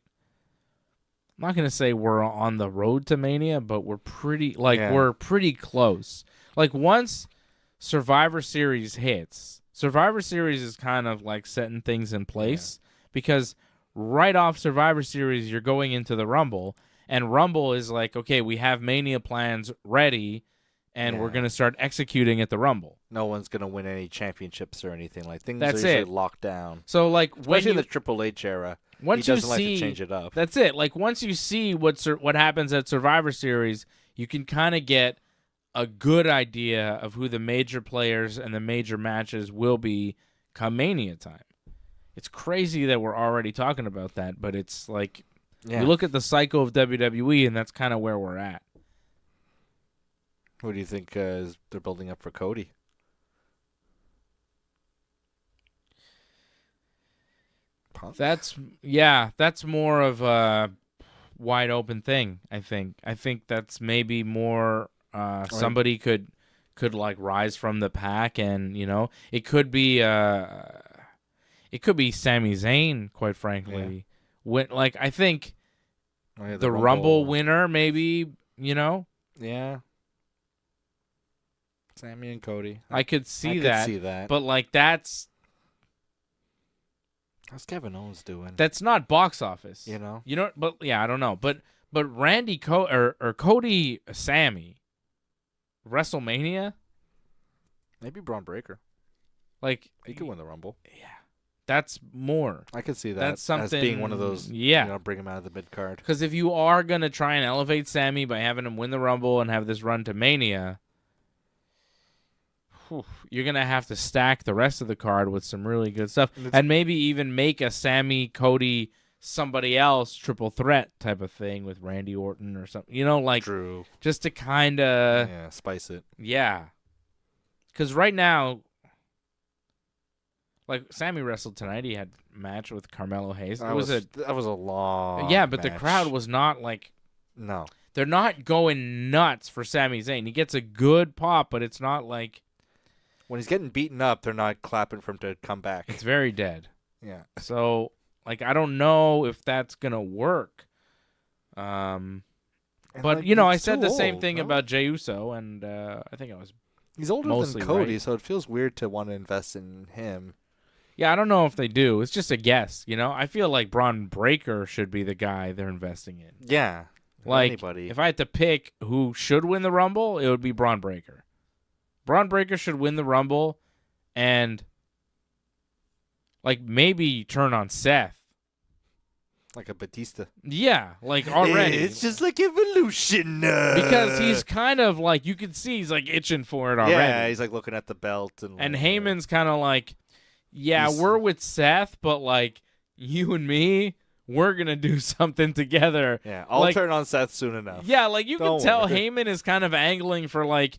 I'm not going to say we're on the road to Mania, but we're pretty, we're pretty close. Like, once Survivor Series hits, Survivor Series is kind of like setting things in place because right off Survivor Series, you're going into the Rumble, and Rumble is like, okay, we have Mania plans ready, and we're going to start executing at the Rumble. No one's going to win any championships or anything. Like, things That's are usually it. Locked down. So, like, especially in the Triple H era, once he doesn't you like see, to change it up. That's it. Like, once you see what happens at Survivor Series, you can kind of get a good idea of who the major players and the major matches will be come Mania time. It's crazy that we're already talking about that, but it's like you look at the cycle of WWE, and that's kind of where we're at. Who do you think they're building up for Cody? Punk? That's more of a wide open thing, I think. I think that's maybe more somebody could like rise from the pack, and you know, it could be Sami Zayn, quite frankly. I think the Rumble winner, maybe, you know. Yeah. Sami and Cody. I could see that. But like how's Kevin Owens doing? That's not box office. You know? But yeah, I don't know. But Randy or Cody Sami WrestleMania? Maybe Braun Breaker. Like, he could win the Rumble. Yeah. That's more. I could see that that's something, as being one of those, bring him out of the mid-card. Because if you are going to try and elevate Sami by having him win the Rumble and have this run to Mania, you're going to have to stack the rest of the card with some really good stuff. And maybe even make a Sami, Cody, somebody else triple threat type of thing with Randy Orton or something. You know, like, True. Just to kind of... Yeah, spice it. Yeah. Because right now, like, Sami wrestled tonight. He had a match with Carmelo Hayes. That was a long Yeah, but match. the crowd was not like... No. They're not going nuts for Sami Zayn. He gets a good pop, but it's not like... When he's getting beaten up, they're not clapping for him to come back. It's very dead. Yeah. So, like, I don't know if that's going to work. But, like, you know, I he's said the too same old, thing no? about Jey Uso, and I think I was He's older mostly than Cody, right. so it feels weird to want to invest in him. Yeah, I don't know if they do. It's just a guess, you know? I feel like Braun Breaker should be the guy they're investing in. Yeah. Like, anybody. if I had to pick who should win the Rumble, it would be Braun Breaker. Braun Breaker should win the Rumble and, like, maybe turn on Seth. Like a Batista. Yeah, like already. It's just like Evolution. Because he's kind of like, you can see he's like itching for it already. Yeah, he's like looking at the belt. And Heyman's kind of like, yeah, we're with Seth, but like you and me, we're going to do something together. Yeah, I'll turn on Seth soon enough. Yeah, like you can tell Heyman is kind of angling for like,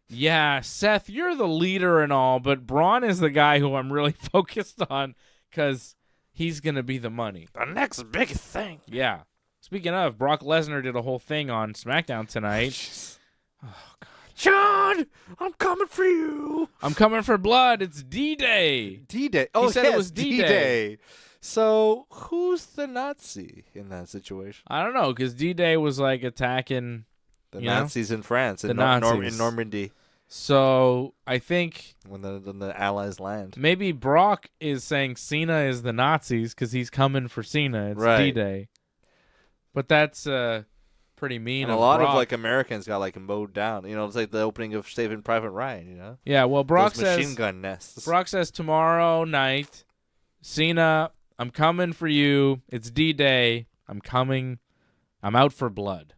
yeah, Seth, you're the leader and all, but Braun is the guy who I'm really focused on because he's going to be the money. The next big thing. Yeah. Speaking of, Brock Lesnar did a whole thing on SmackDown tonight. Oh, God. John, I'm coming for you. I'm coming for blood. It's D-Day. D-Day. Oh, he said it was D-Day. So who's the Nazi in that situation? I don't know, because D-Day was like attacking the Nazis in France, in Normandy. So I think when the Allies land, maybe Brock is saying Cena is the Nazis because he's coming for Cena. It's D-Day. But that's pretty mean. And a lot of like Americans got like mowed down. You know, it's like the opening of Saving Private Ryan. You know. Yeah. Well, Brock says machine gun nests. Brock says tomorrow night, Cena, I'm coming for you. It's D-Day. I'm coming. I'm out for blood.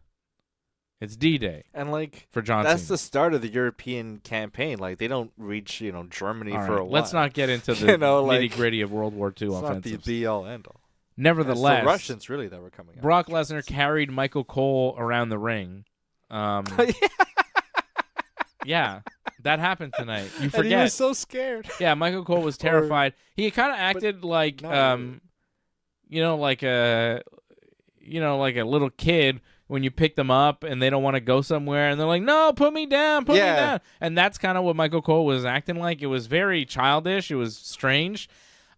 It's D-Day. And like for John that's Cena. the start of the European campaign. Like they don't reach, Germany for a while. Let's not get into the nitty-gritty of World War II offensives. It's not the be-all, end-all. Nevertheless, it's the Russians really that were coming out. Brock Lesnar carried Michael Cole around the ring. Yeah, that happened tonight. You forget. And he was so scared. Yeah, Michael Cole was terrified. He kind of acted like, like a little kid when you pick them up and they don't want to go somewhere and they're like, no, put me down, put me down. And that's kind of what Michael Cole was acting like. It was very childish. It was strange.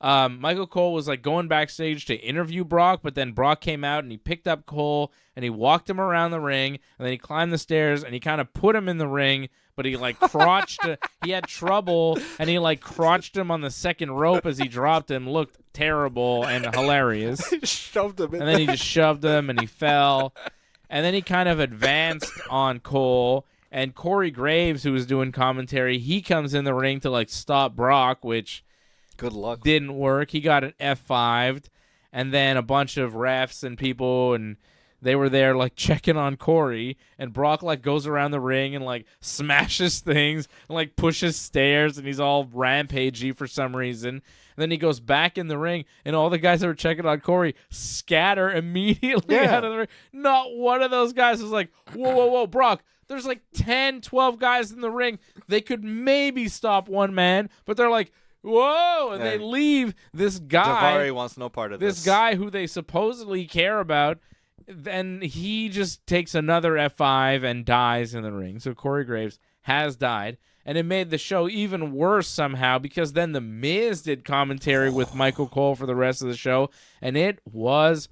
Michael Cole was like going backstage to interview Brock, but then Brock came out and he picked up Cole and he walked him around the ring and then he climbed the stairs and he kind of put him in the ring, but he like crotched, he had trouble and he like crotched him on the second rope as he dropped him. Looked terrible and hilarious. Shoved him in and then he just shoved him and he fell. And then he kind of advanced on Cole, and Corey Graves, who was doing commentary, he comes in the ring to like stop Brock, which good luck didn't work. He got an F5'd, and then a bunch of refs and people, and they were there like checking on Corey, and Brock like goes around the ring and like smashes things and like pushes stairs, and he's all rampagey for some reason. And then he goes back in the ring, and all the guys that were checking on Corey scatter immediately out of the ring. Not one of those guys was like, whoa, Brock, there's like 10, 12 guys in the ring. They could maybe stop one man, but they're like, whoa, and they leave this guy. Daivari wants no part of this. This guy who they supposedly care about, then he just takes another F5 and dies in the ring. So Corey Graves has died. And it made the show even worse somehow because then The Miz did commentary with Michael Cole for the rest of the show, and it was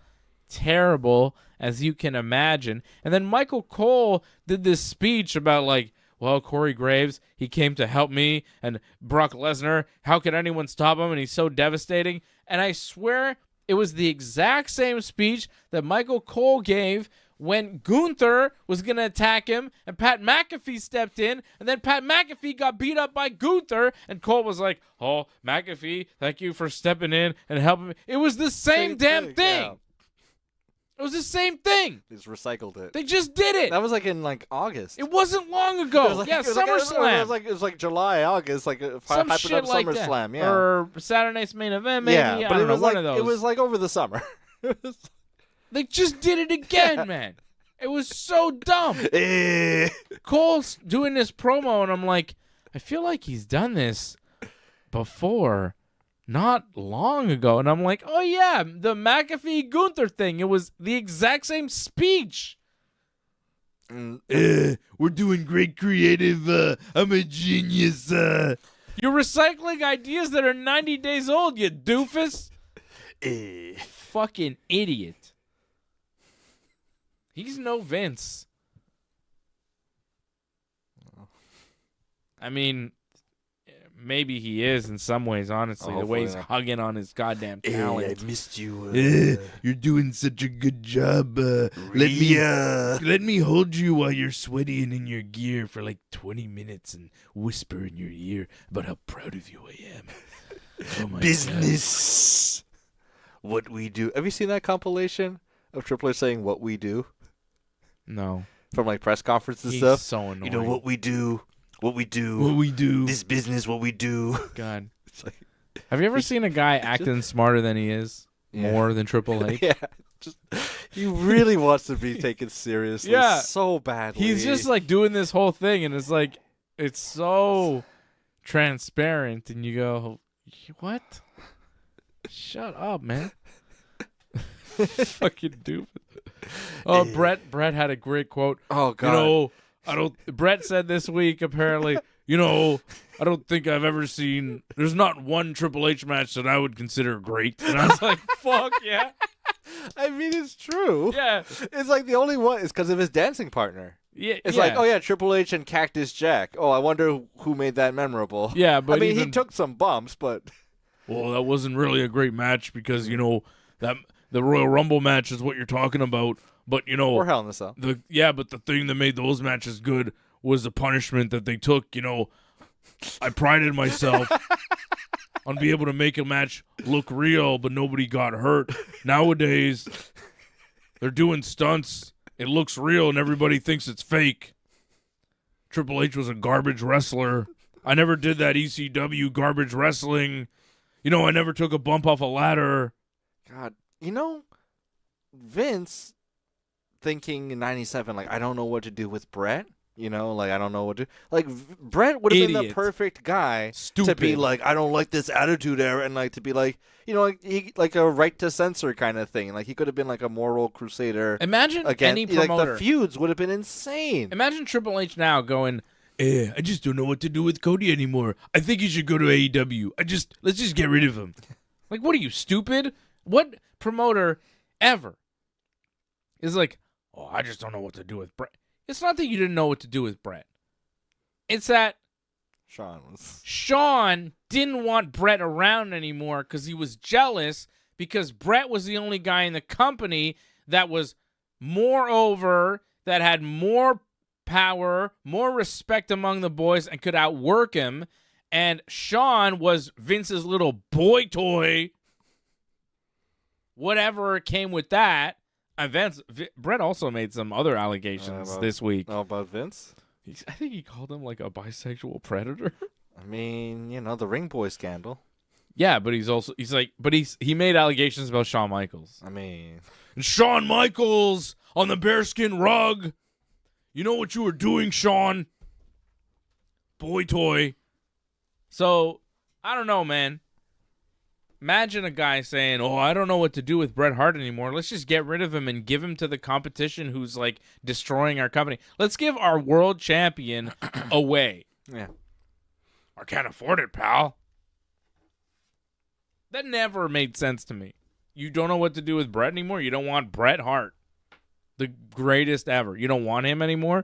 terrible, as you can imagine. And then Michael Cole did this speech about, like, well, Corey Graves, he came to help me, and Brock Lesnar, how could anyone stop him, and he's so devastating. And I swear it was the exact same speech that Michael Cole gave when Gunther was going to attack him and Pat McAfee stepped in, and then Pat McAfee got beat up by Gunther, and Cole was like, oh, McAfee, thank you for stepping in and helping me. It was the same damn thing. Yeah. It was the same thing. They just recycled it. They just did it. That was like in like August. It wasn't long ago. SummerSlam. It was like July, August, like some shit like SummerSlam, that. Or Saturday Night's Main Event, maybe. Yeah, but I don't know, like, one of those. It was like over the summer. They just did it again, man. It was so dumb. Cole's doing this promo, and I'm like, I feel like he's done this before, not long ago. And I'm like, oh, yeah, the McAfee Gunther thing. It was the exact same speech. We're doing great creative. I'm a genius. You're recycling ideas that are 90 days old, you doofus. Fucking idiot. He's no Vince. I mean, maybe he is in some ways, honestly. The way he's hugging on his goddamn talent. Hey, I missed you. You're doing such a good job. Let me hold you while you're sweaty and in your gear for like 20 minutes and whisper in your ear about how proud of you I am. Oh my Business. God. What we do. Have you seen that compilation of Triple H saying what we do? No. From like press conferences and stuff. So annoying. You know what we do. What we do. What we do. This business, what we do. God. It's like, have you ever seen a guy acting smarter than he is? Yeah. More than Triple H? Yeah. He really wants to be taken seriously so badly. He's just like doing this whole thing, and it's like, it's so transparent, and you go, what? Shut up, man. Fucking stupid. Oh, Brett had a great quote. Oh, God. Brett said this week, apparently, I don't think I've ever seen, there's not one Triple H match that I would consider great. And I was like, fuck yeah. I mean, it's true. Yeah. It's like the only one is because of his dancing partner. Yeah. It's like, oh, yeah, Triple H and Cactus Jack. Oh, I wonder who made that memorable. Yeah, but I mean, he took some bumps, but. Well, that wasn't really a great match because, that the Royal Rumble match is what you're talking about. But, or Hell in a Cell. But the thing that made those matches good was the punishment that they took. I prided myself on being able to make a match look real, but nobody got hurt. Nowadays, they're doing stunts. It looks real, and everybody thinks it's fake. Triple H was a garbage wrestler. I never did that ECW garbage wrestling. I never took a bump off a ladder. God, Vince thinking in 97, like, I don't know what to do with Brett. I don't know what to... Like, Brett would have been the perfect guy to be like, I don't like this attitude era, and, like, to be like, like a right to censor kind of thing. Like, he could have been, like, a moral crusader. Imagine any promoter. Like, the feuds would have been insane. Imagine Triple H now going, I just don't know what to do with Cody anymore. I think he should go to AEW. Let's just get rid of him. Like, what are you, stupid? What promoter ever is like, oh, I just don't know what to do with Brett. It's not that you didn't know what to do with Brett. It's that Sean didn't want Brett around anymore because he was jealous because Brett was the only guy in the company that was more over, that had more power, more respect among the boys, and could outwork him. And Sean was Vince's little boy toy. Whatever came with that. Brett also made some other allegations this week. Oh, about Vince? I think he called him like a bisexual predator. I mean, the Ring Boy scandal. Yeah, but he made allegations about Shawn Michaels. I mean, and Shawn Michaels on the bearskin rug. You know what you were doing, Shawn? Boy toy. So, I don't know, man. Imagine a guy saying, oh, I don't know what to do with Bret Hart anymore. Let's just get rid of him and give him to the competition who's, like, destroying our company. Let's give our world champion away. Yeah. I can't afford it, pal. That never made sense to me. You don't know what to do with Bret anymore? You don't want Bret Hart, the greatest ever. You don't want him anymore?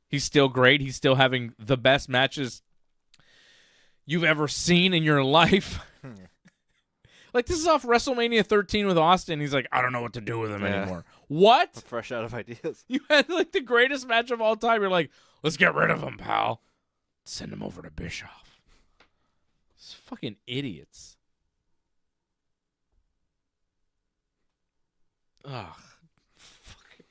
He's still great. He's still having the best matches you've ever seen in your life. Like, this is off WrestleMania 13 with Austin. He's like, I don't know what to do with him anymore. What? Fresh out of ideas. You had, like, the greatest match of all time. You're like, let's get rid of him, pal. Send him over to Bischoff. It's fucking idiots. Ugh. Fucking.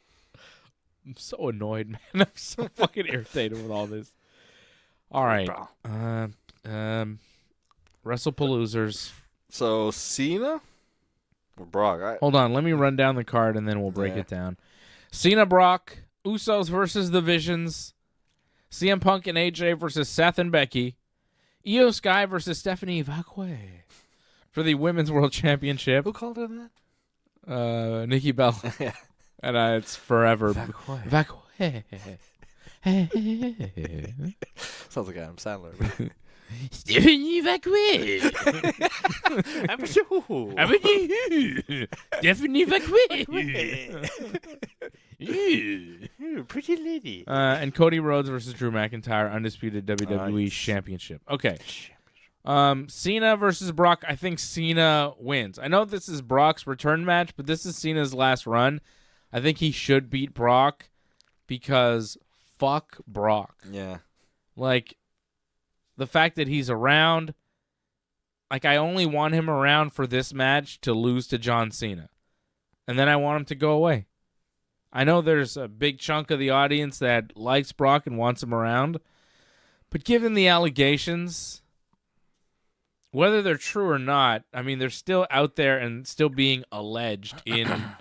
I'm so annoyed, man. I'm so fucking irritated with all this. All right. Wrestlepaloozers. So, Cena or Brock? Hold on. Let me run down the card, and then we'll break it down. Cena, Brock, Usos versus the Visions, CM Punk and AJ versus Seth and Becky, Io Sky versus Stephanie Vacque for the Women's World Championship. Who called her that? Nikki Bella. Yeah. And it's forever. Vacque. Sounds like Adam Sandler. Stephanie McQueen. Stephanie McQueen. Pretty lady. And Cody Rhodes versus Drew McIntyre, undisputed WWE Championship. Okay. Cena versus Brock. I think Cena wins. I know this is Brock's return match, but this is Cena's last run. I think he should beat Brock because fuck Brock. Yeah. Like, the fact that he's around, like, I only want him around for this match to lose to John Cena. And then I want him to go away. I know there's a big chunk of the audience that likes Brock and wants him around, but given the allegations, whether they're true or not, I mean, they're still out there and still being alleged in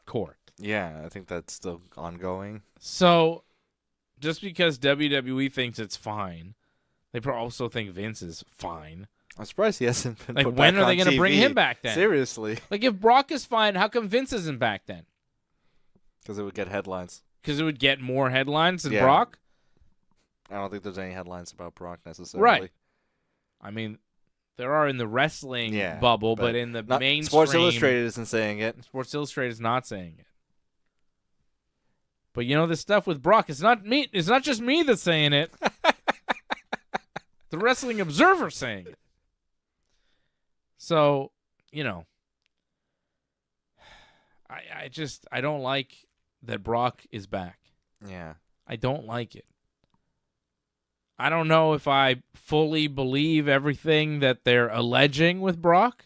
court. Yeah, I think that's still ongoing. So, just because WWE thinks it's fine, they also think Vince is fine. I'm surprised he hasn't been like, put when back are they on going to bring TV? him back then? Seriously. Like, if Brock is fine, how come Vince isn't back then? Because it would get headlines. Because it would get more headlines than Yeah. Brock? I don't think there's any headlines about Brock necessarily. Right. I mean, there are in the wrestling bubble, but in the mainstream... Sports Illustrated isn't saying it. Sports Illustrated is not saying it. But you know, this stuff with Brock, it's not me. It's not just me that's saying it. The Wrestling Observer's saying it. So, you know, I don't like that Brock is back. Yeah. I don't like it. I don't know if I fully believe everything that they're alleging with Brock,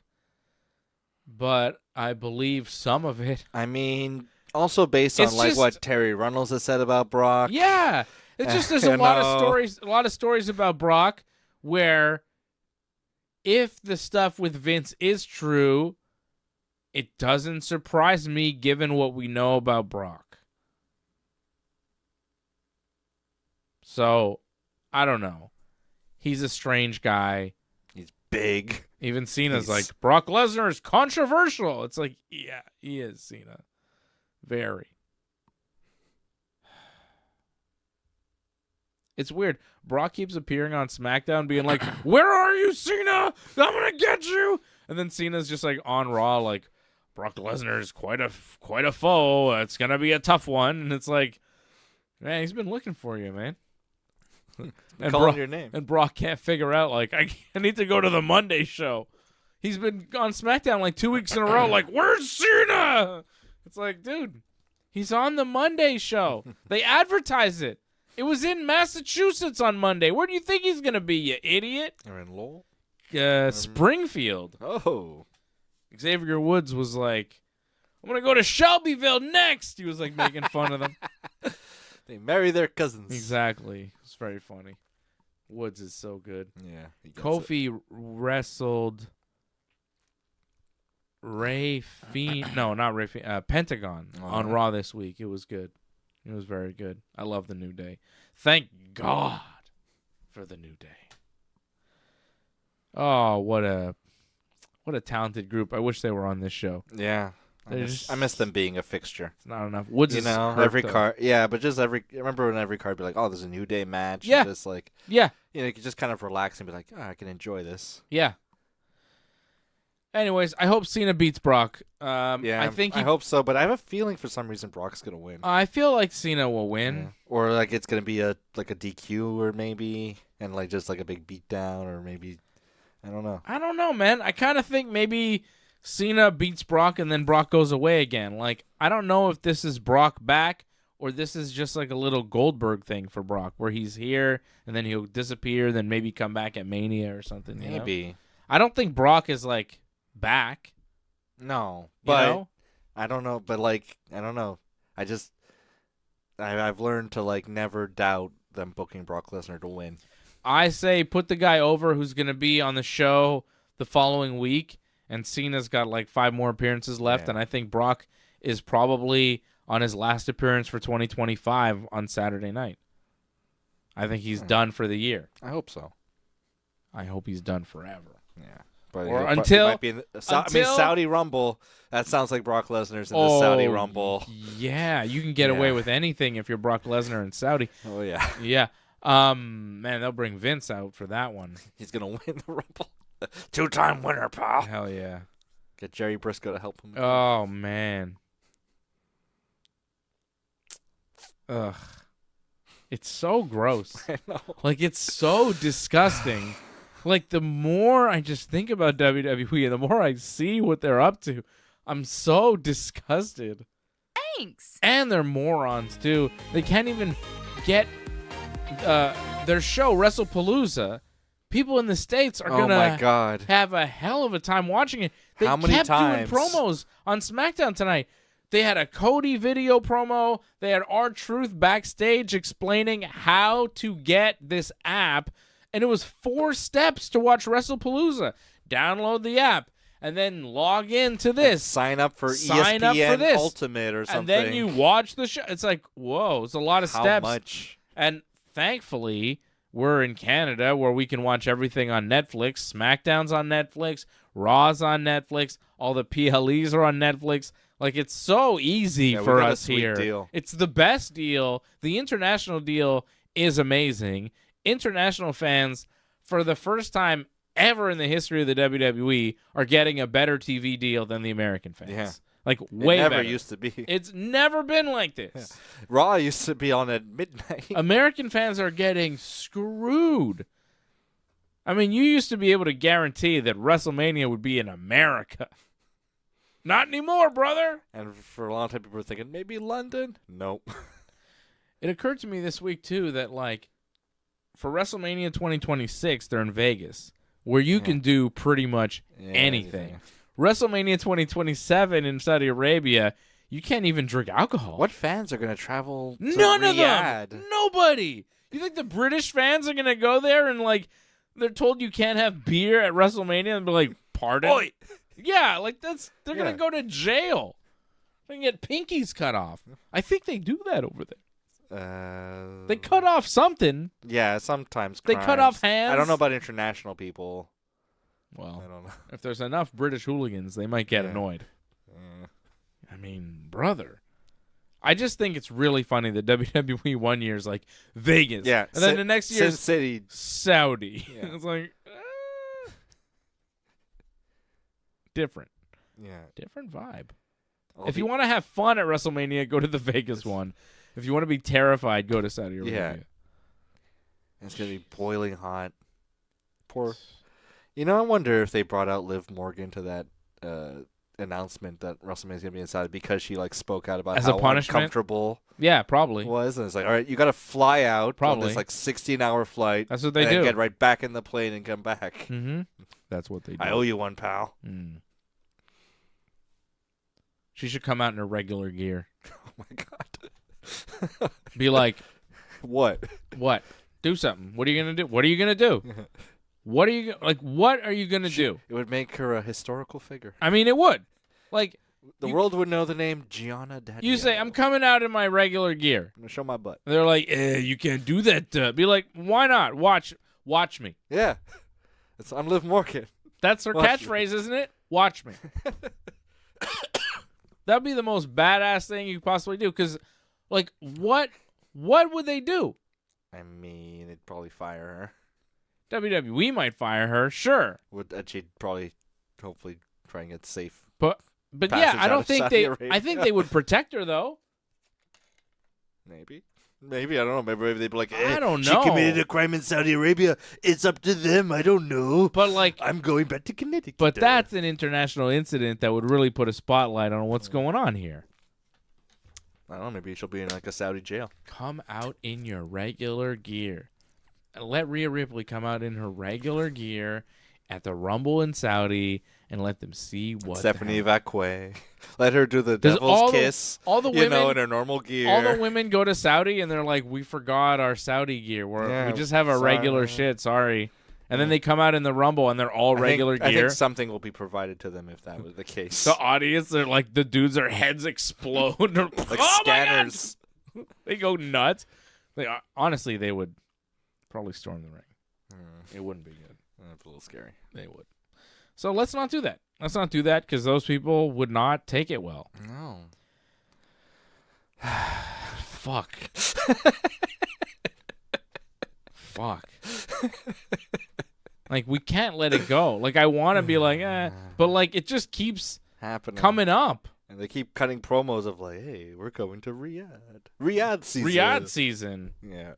but I believe some of it. I mean, also based on what Terry Runnels has said about Brock. Yeah. It's just there's a lot of stories about Brock where if the stuff with Vince is true, it doesn't surprise me given what we know about Brock. So, I don't know. He's a strange guy. He's big. Even Cena's like, Brock Lesnar is controversial. It's like, yeah, he is, Cena. Very. It's weird. Brock keeps appearing on SmackDown being like, where are you, Cena? I'm going to get you. And then Cena's just like on Raw like, Brock Lesnar is quite a foe. It's going to be a tough one. And it's like, man, he's been looking for you, man. And calling your name. And Brock can't figure out, like, I need to go to the Monday show. He's been on SmackDown like 2 weeks in a row, like, where's Cena? It's like, dude, he's on the Monday show. They advertise it. It was in Massachusetts on Monday. Where do you think he's going to be, you idiot? Or in Lowell? Springfield. Oh. Xavier Woods was like, I'm going to go to Shelbyville next. He was like making fun of them. They marry their cousins. Exactly. It's very funny. Woods is so good. Yeah. Kofi wrestled Pentagon on Raw this week. It was good. It was very good. I love the New Day. Thank God for the New Day. Oh, what a talented group. I wish they were on this show. Yeah. I miss them being a fixture. It's not enough. Woods is hurt, every though. card. Yeah, but just remember when every card be like, oh, there's a New Day match. Yeah. And just like, yeah. You know, you can just kind of relax and be like, oh, I can enjoy this. Yeah. Anyways, I hope Cena beats Brock. Yeah, I hope so, but I have a feeling for some reason Brock's gonna win. I feel like Cena will win, or like it's gonna be a DQ, or maybe and like just like a big beatdown, or maybe I don't know. I don't know, man. I kind of think maybe Cena beats Brock and then Brock goes away again. Like, I don't know if this is Brock back or this is just like a little Goldberg thing for Brock, where he's here and then he'll disappear, then maybe come back at Mania or something. Maybe. You know? I don't think Brock is like back. No, but you know? I don't know. But like, I don't know. I've learned to like never doubt them booking Brock Lesnar to win. I say put the guy over who's going to be on the show the following week, and Cena's got like 5 more appearances left, and I think Brock is probably on his last appearance for 2025 on Saturday night. I think he's done for the year. I hope so. I hope he's done forever. Yeah. But or he might be in Saudi Rumble. That sounds like Brock Lesnar's in the Saudi Rumble. Yeah, you can get away with anything if you're Brock Lesnar in Saudi. Oh, yeah. Yeah. Man, they'll bring Vince out for that one. He's gonna win the Rumble. 2-time winner, pal. Hell yeah. Get Jerry Briscoe to help him. Oh man. Ugh. It's so gross. I know. Like, it's so disgusting. Like, the more I just think about WWE and the more I see what they're up to, I'm so disgusted. Thanks. And they're morons, too. They can't even get their show, Wrestlepalooza. People in the States are going to have a hell of a time watching it. They How many kept times? doing promos on SmackDown tonight. They had a Cody video promo. They had R-Truth backstage explaining how to get this app. And it was 4 steps to watch Wrestlepalooza. Download the app. And then log into this. Sign up for ESPN Ultimate or something. And then you watch the show. It's like, whoa, it's a lot of steps. How much? And thankfully, we're in Canada where we can watch everything on Netflix. SmackDown's on Netflix. Raw's on Netflix. All the PLEs are on Netflix. Like, it's so easy for us here. Deal. It's the best deal. The international deal is amazing. International fans, for the first time ever in the history of the WWE, are getting a better TV deal than the American fans. Yeah. Like, way better. It never used to be. It's never been like this. Yeah. Raw used to be on at midnight. American fans are getting screwed. I mean, you used to be able to guarantee that WrestleMania would be in America. Not anymore, brother. And for a long time, people were thinking, maybe London? Nope. It occurred to me this week, too, that, like, for WrestleMania 2026, they're in Vegas, where you can do pretty much anything. WrestleMania 2027 in Saudi Arabia, you can't even drink alcohol. What fans are going to travel to None Riyadh? of them. Nobody. You think the British fans are going to go there and, like, they're told you can't have beer at WrestleMania and be like, pardon? Oi. Yeah, like they're going to go to jail. They're going to get pinkies cut off. I think they do that over there. They cut off something. Yeah, sometimes They cut off hands. I don't know about international people. Well, I don't know. if there's enough British hooligans, they might get annoyed. I mean, brother. I just think it's really funny that WWE one year is like Vegas. Yeah. And then the next year is City. Saudi. Yeah. It's like, different. Yeah. Different vibe. If you want to have fun at WrestleMania, go to the Vegas one. If you want to be terrified, go to Saudi Arabia. Yeah. It's going to be boiling hot. Poor. You know, I wonder if they brought out Liv Morgan to that announcement that WrestleMania is going to be in Saudi because she, like, spoke out about As how a punishment? uncomfortable Yeah, probably. it was. And it's like, all right, you got to fly out Probably. on this, like, 16-hour flight. That's what they and do. Get right back in the plane and come back. Mm-hmm. That's what they do. I owe you one, pal. Mm. She should come out in her regular gear. Oh, my God. Be like, What? do something. What are you going to do? What are you going to do? What are you going to do? It would make her a historical figure. I mean, it would. Like, The world would know the name Gianna Daddy. you say, I'm coming out in my regular gear. I'm going to show my butt. They're like, you can't do that. Be like, why not? Watch me. Yeah. I'm Liv Morgan. That's her Watch me. catchphrase, isn't it? Watch me. That'd be the most badass thing you could possibly do. Because, like, what would they do? I mean, they'd probably fire her. WWE might fire her, sure. She'd probably, hopefully, try and get safe. But Passage yeah, I out don't of think Saudi they. Arabia. I think they would protect her though. Maybe, I don't know. Maybe they'd be like, I don't know. She committed a crime in Saudi Arabia. It's up to them. I don't know. But like, I'm going back to Connecticut. but that's an international incident that would really put a spotlight on what's going on here. I don't know. Maybe she'll be in like a Saudi jail. Come out in your regular gear. Let Rhea Ripley come out in her regular gear at the Rumble in Saudi and let them see what. Stephanie Vacque. Let her do the devil's kiss. All the women in her normal gear. All the women go to Saudi and they're like, we forgot our Saudi gear. We just have our regular shit. Sorry. And then they come out in the Rumble and they're all regular gear. I think something will be provided to them if that was the case. The audience, they're like, the dudes, their heads explode. Like scanners. They go nuts. Honestly, they would probably storm the ring. It wouldn't be good. That's a little scary. They would. So let's not do that. Let's not do that because those people would not take it well. No. Fuck. Like, we can't let it go. Like, I want to be like, but like, it just keeps coming up. And they keep cutting promos of like, hey, we're going to Riyadh. Riyadh season. Riyadh season. Yeah.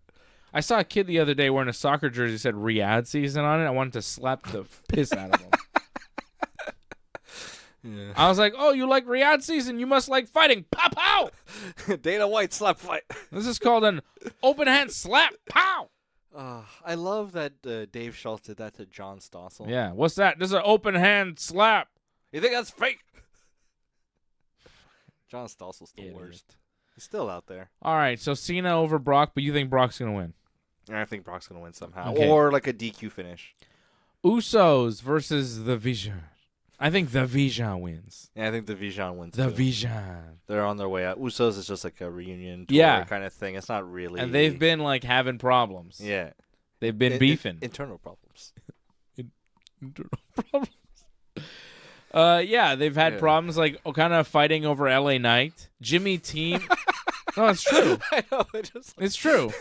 I saw a kid the other day wearing a soccer jersey that said Riyadh season on it. I wanted to slap the piss out of him. Yeah. I was like, oh, you like Riyadh season? You must like fighting. Pow, pow. Dana White slap fight. This is called an open hand slap. Pow. I love that Dave Schultz did that to John Stossel. Yeah, what's that? This is an open hand slap. You think that's fake? John Stossel's the Idiot. worst. He's still out there. All right, so Cena over Brock, but you think Brock's going to win? I think Brock's going to win somehow. Okay. Or like a DQ finish. Usos versus the Vision. I think the Vision wins. Yeah, I think the Vision wins The too. Vision. They're on their way out. Usos is just like a reunion tour kind of thing. It's not really. And they've been like having problems. Yeah. They've been beefing. Internal problems. Internal problems. Yeah, they've had problems like kind of fighting over LA Knight. Jimmy Team. No, it's true. I know. It's true.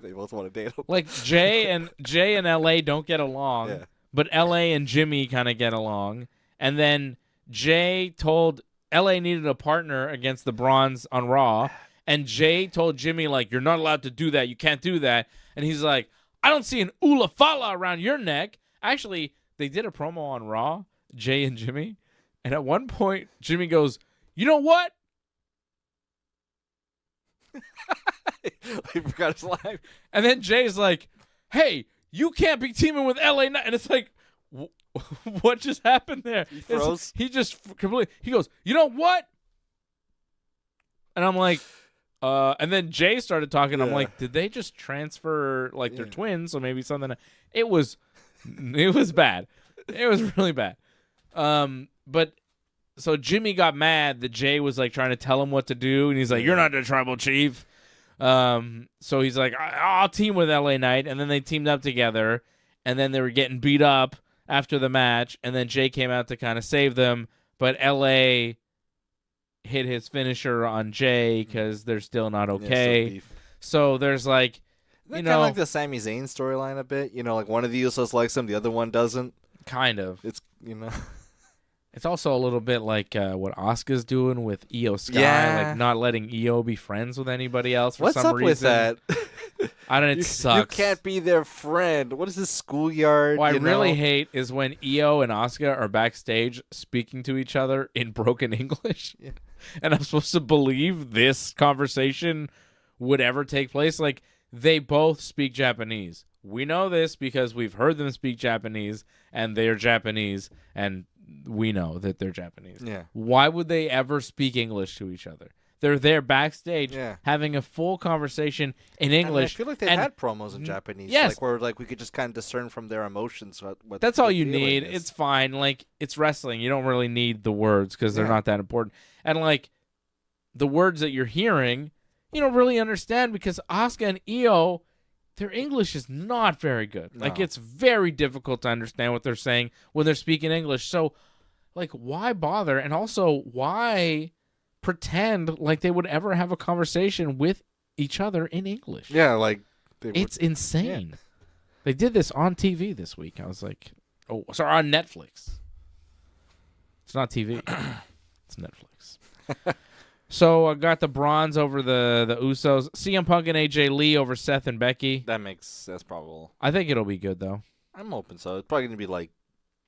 They both want to date him. Like Jay and LA don't get along, Yeah. but LA and Jimmy kind of get along. And then Jay told LA needed a partner against the Bronze on Raw, and Jay told Jimmy like, "You're not allowed to do that. You can't do that." And he's like, "I don't see an Ula Fala around your neck." Actually, they did a promo on Raw, Jay and Jimmy, and at one point Jimmy goes, "You know what?" He forgot his line. And then Jay's like, "Hey, you can't be teaming with LA Knight." And it's like, what just happened there? He froze. He just completely. He goes, "You know what?" And I'm like, and then Jay started talking. I'm like, did they just transfer like they're twins? So maybe something. It was bad. It was really bad. But so Jimmy got mad that Jay was like trying to tell him what to do, and he's like, "You're not the tribal chief." So he's like, "I'll team with LA Knight," and then they teamed up together, and then they were getting beat up after the match, and then Jay came out to kind of save them, but LA hit his finisher on Jay because they're still not okay. Yeah, so there's like, kind of like the Sami Zayn storyline a bit. You know, like one of the Usos likes him, the other one doesn't. Kind of. It's It's also a little bit like what Asuka's doing with Io Sky, like not letting Io be friends with anybody else for some reason. What's up with that? I don't know. It sucks. You can't be their friend. What is this, schoolyard? What I really hate is when Io and Asuka are backstage speaking to each other in broken English. Yeah. And I'm supposed to believe this conversation would ever take place. Like, they both speak Japanese. We know this because we've heard them speak Japanese, and they're Japanese, and we know that they're Japanese. Yeah. Why would they ever speak English to each other? They're there backstage having a full conversation in English. I feel like they've had promos in Japanese. Yes. Like where like we could just kind of discern from their emotions what That's all you feeling need. is. It's fine. Like, it's wrestling. You don't really need the words because they're not that important. And like the words that you're hearing, you don't really understand because Asuka and Io, their English is not very good. No. Like, it's very difficult to understand what they're saying when they're speaking English. So, like, why bother? And also, why pretend like they would ever have a conversation with each other in English? Yeah, like it's insane. Yeah. They did this on TV this week. I was like, oh, sorry, on Netflix. It's not TV. It's Netflix. So I got the Bronze over the Usos. CM Punk and AJ Lee over Seth and Becky. That's probable. I think it'll be good though. I'm hoping so. It's probably gonna be like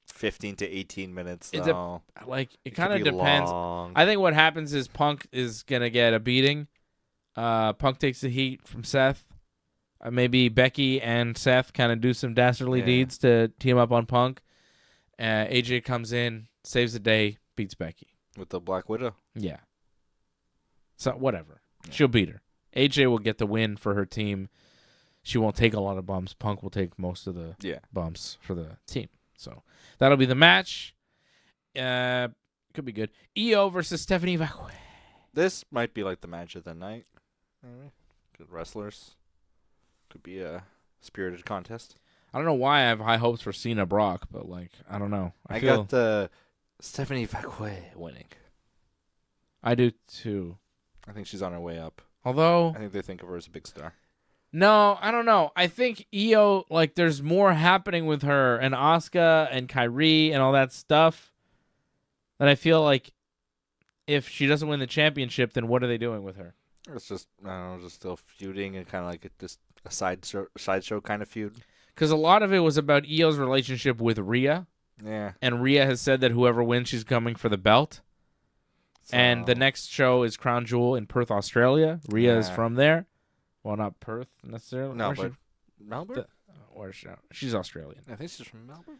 15 to 18 minutes. It kind of depends. Long. I think what happens is Punk is gonna get a beating. Punk takes the heat from Seth. Maybe Becky and Seth kind of do some dastardly deeds to team up on Punk. AJ comes in, saves the day, beats Becky with the Black Widow. Yeah. So whatever, she'll beat her. AJ will get the win for her team. She won't take a lot of bumps. Punk will take most of the bumps for the team. So that'll be the match. Could be good. Io versus Stephanie Vacque. This might be like the match of the night. Good wrestlers. Could be a spirited contest. I don't know why I have high hopes for Cena Brock, but like I don't know. I got the Stephanie Vacque winning. I do too. I think she's on her way up. Although I think they think of her as a big star. No, I don't know. I think Io, like, there's more happening with her and Asuka and Kyrie and all that stuff. And I feel like if she doesn't win the championship, then what are they doing with her? It's just, I don't know, just still feuding and kind of like just a sideshow kind of feud. Because a lot of it was about Io's relationship with Rhea. Yeah. And Rhea has said that whoever wins, she's coming for the belt. So... And the next show is Crown Jewel in Perth, Australia. Rhea is from there. Well, not Perth necessarily. No, but Melbourne? She's Australian. I think she's from Melbourne.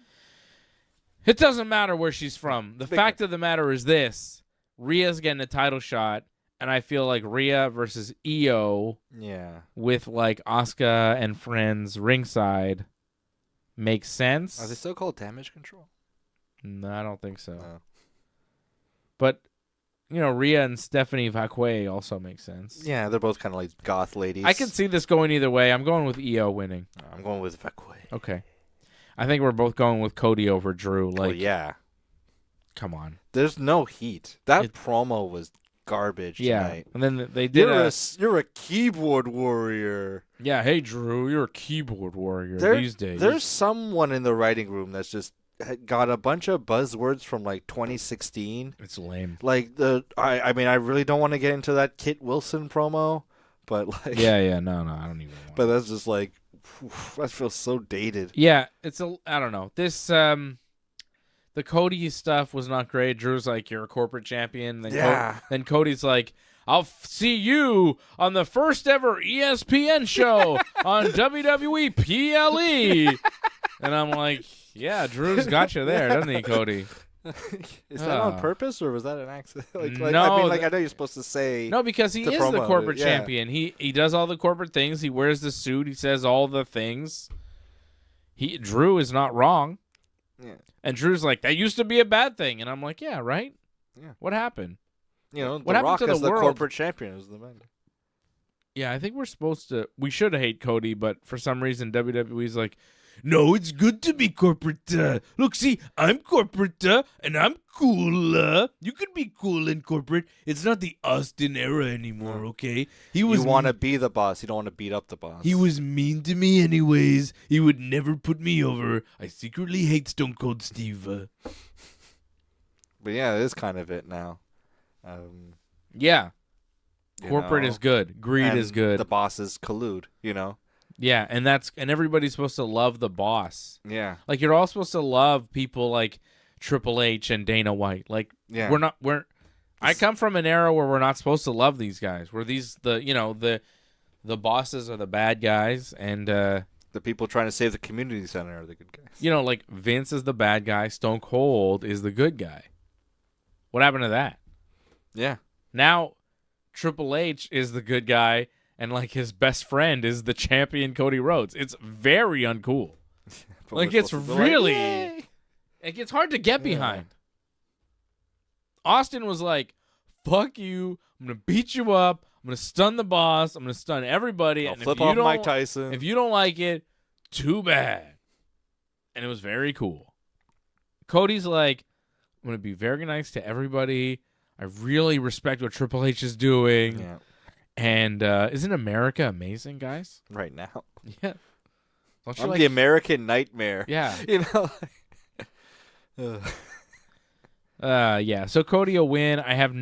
It doesn't matter where she's from. The fact of the matter is this. Rhea's getting a title shot, and I feel like Rhea versus Io with, like, Asuka and friends ringside makes sense. Are they still called Damage Control? No, I don't think so. No. But... You know, Rhea and Stephanie Vacque also make sense. Yeah, they're both kind of like goth ladies. I can see this going either way. I'm going with Io winning. I'm going with Vacque. Okay. I think we're both going with Cody over Drew. Like, yeah. Come on. There's no heat. That promo was garbage tonight. And then they did You're a keyboard warrior. Yeah, hey, Drew, you're a keyboard warrior these days. There's someone in the writing room that's just got a bunch of buzzwords from like 2016. It's lame. Like I mean, I really don't want to get into that Kit Wilson promo, but like no, I don't even want. But that's just like that feels so dated. Yeah, I don't know. This the Cody stuff was not great. Drew's like, you're a corporate champion. Then then Cody's like, I'll see you on the first ever ESPN show on WWE PLE. And I'm like, yeah, Drew's got you there, doesn't he, Cody? Is that on purpose or was that an accident? No, I mean, I know you're supposed to say no, because he is the corporate champion. He does all the corporate things. He wears the suit. He says all the things. Drew is not wrong. Yeah. And Drew's like, that used to be a bad thing. And I'm like, yeah, right? Yeah. What happened? You know, what The Rock happened to as the corporate champion is the man. Yeah, I think we should hate Cody, but for some reason WWE's like, no, it's good to be corporate. Look, see, I'm corporate, and I'm cool. You can be cool in corporate. It's not the Austin era anymore, okay? You want to be the boss. You don't want to beat up the boss. He was mean to me anyways. He would never put me over. I secretly hate Stone Cold Steve. But yeah, it is kind of it now. Yeah. Corporate is good. Greed is good. The bosses collude, you know? Yeah, and everybody's supposed to love the boss. Yeah. Like, you're all supposed to love people like Triple H and Dana White. Like, I come from an era where we're not supposed to love these guys. Where the bosses are the bad guys, and the people trying to save the community center are the good guys. You know, like, Vince is the bad guy, Stone Cold is the good guy. What happened to that? Yeah. Now, Triple H is the good guy, and, like, his best friend is the champion Cody Rhodes. It's very uncool. Like, it's really... It gets hard to get behind. Austin was like, fuck you. I'm going to beat you up. I'm going to stun the boss. I'm going to stun everybody. I'll flip off Mike Tyson. If you don't like it, too bad. And it was very cool. Cody's like, I'm going to be very nice to everybody. I really respect what Triple H is doing. Yeah. And isn't America amazing, guys? Right now. Yeah. I'm the American nightmare. Yeah. You know? Yeah. So Cody will win. I have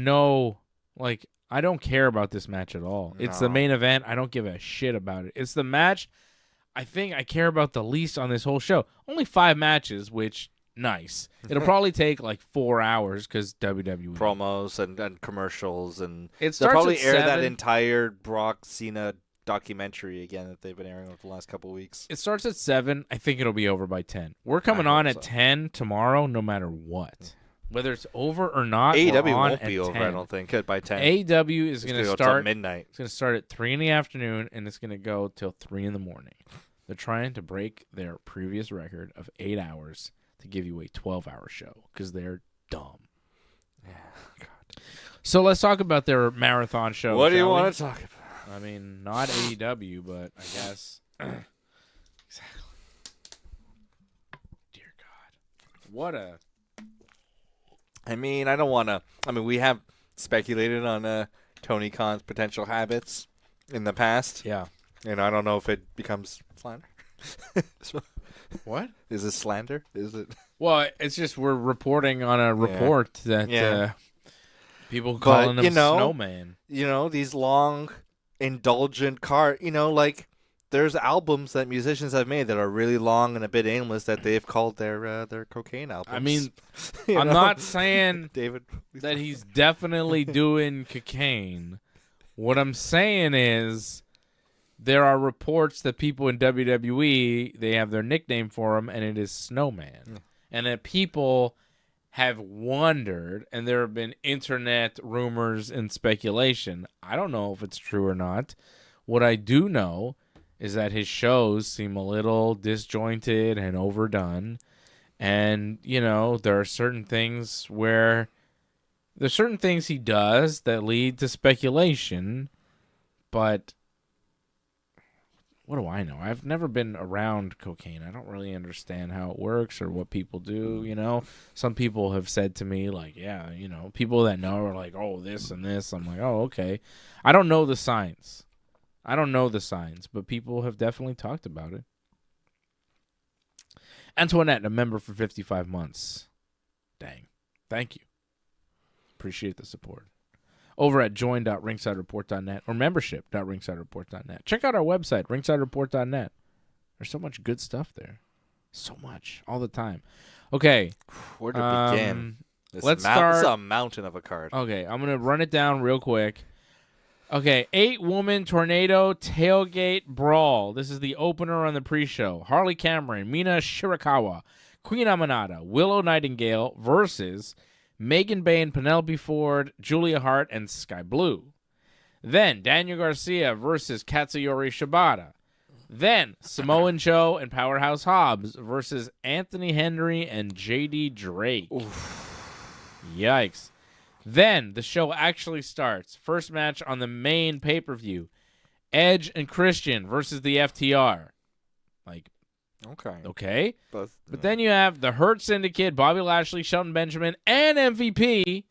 I don't care about this match at all. No. It's the main event. I don't give a shit about it. It's the match I think I care about the least on this whole show. Only 5 matches, which... Nice. It'll probably take like 4 hours because WWE promos and commercials and they'll probably air that entire Brock Cena documentary again that they've been airing over the last couple of weeks. It starts at 7. I think it'll be over by 10. We're coming on at 10 tomorrow, no matter what, whether it's over or not. AEW won't be over, 10. I don't think, by 10. AEW is going to start midnight. It's going to start at 3 in the afternoon and it's going to go till 3 in the morning. They're trying to break their previous record of 8 hours. To give you a 12-hour show because they're dumb. Yeah, God. So let's talk about their marathon show. What do you want to talk about? I mean, not AEW, but I guess. Exactly. Dear God. What a... I mean, I don't want to... I mean, we have speculated on Tony Khan's potential habits in the past. Yeah. I don't know if it becomes slander. What? Is it slander? Is it? Well, it's just we're reporting on a report that people calling him Snowman. These long, indulgent like there's albums that musicians have made that are really long and a bit aimless that they've called their cocaine albums. I mean, I'm not saying David that he's definitely doing cocaine. What I'm saying is there are reports that people in WWE, they have their nickname for him, and it is Snowman. Yeah. And that people have wondered, and there have been internet rumors and speculation. I don't know if it's true or not. What I do know is that his shows seem a little disjointed and overdone. And, there are certain things there's certain things he does that lead to speculation, but what do I know? I've never been around cocaine. I don't really understand how it works or what people do, Some people have said to me, like, yeah, people that know are like, oh, this and this. I'm like, oh, okay. I don't know the science. But people have definitely talked about it. Antoinette, a member for 55 months. Dang. Thank you. Appreciate the support. Over at join.ringsidereport.net or membership.ringsidereport.net. Check out our website, ringsidereport.net. There's so much good stuff there. So much. All the time. Okay. Where to begin? Let's start. This is a mountain of a card. Okay, I'm going to run it down real quick. Okay, 8-woman tornado tailgate brawl. This is the opener on the pre-show. Harley Cameron, Mina Shirakawa, Queen Aminata, Willow Nightingale versus Megan Bayne, Penelope Ford, Julia Hart, and Sky Blue. Then Daniel Garcia versus Katsuyori Shibata. Then Samoan Joe and Powerhouse Hobbs versus Anthony Henry and JD Drake. Oof. Yikes. Then the show actually starts. First match on the main pay-per-view. Edge and Christian versus the FTR. Okay. But then you have the Hurt Syndicate, Bobby Lashley, Shelton Benjamin, and MVP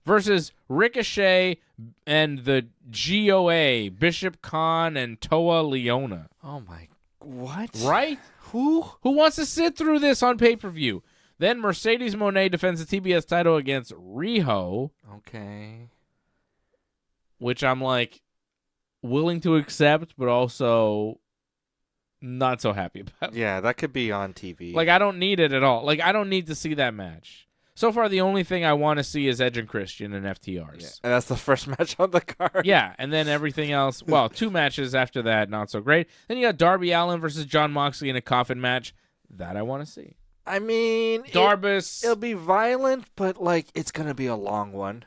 versus Ricochet and the GOA, Bishop Khan and Toa Leona. Oh my, what? Right? Who wants to sit through this on pay-per-view? Then Mercedes Moné defends the TBS title against Riho. Okay. Which I'm willing to accept, but also not so happy about. Yeah, that could be on TV. I don't need it at all. I don't need to see that match. So far, the only thing I want to see is Edge and Christian and FTRs. Yeah, and that's the first match on the card. Yeah, and then everything else. Well, 2 matches after that, not so great. Then you got Darby Allin versus Jon Moxley in a coffin match. That I want to see. I mean, it'll be violent, but it's gonna be a long one.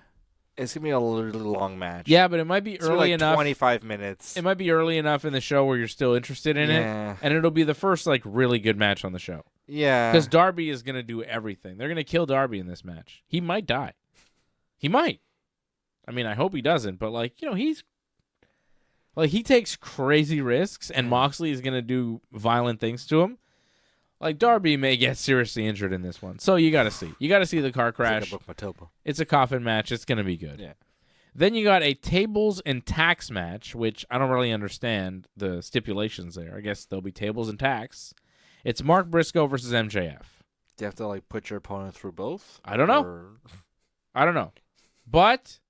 It's gonna be a really long match. Yeah, but it might be early enough. 25 minutes. It might be early enough in the show where you're still interested in it, and it'll be the first really good match on the show. Yeah, because Darby is gonna do everything. They're gonna kill Darby in this match. He might die. He might. I mean, I hope he doesn't. But he's he takes crazy risks, and Moxley is gonna do violent things to him. Darby may get seriously injured in this one. So you got to see. You got to see the car crash. It's a coffin match. It's going to be good. Yeah. Then you got a tables and tacks match, which I don't really understand the stipulations there. I guess there'll be tables and tacks. It's Mark Briscoe versus MJF. Do you have to put your opponent through both? I don't know. I don't know. But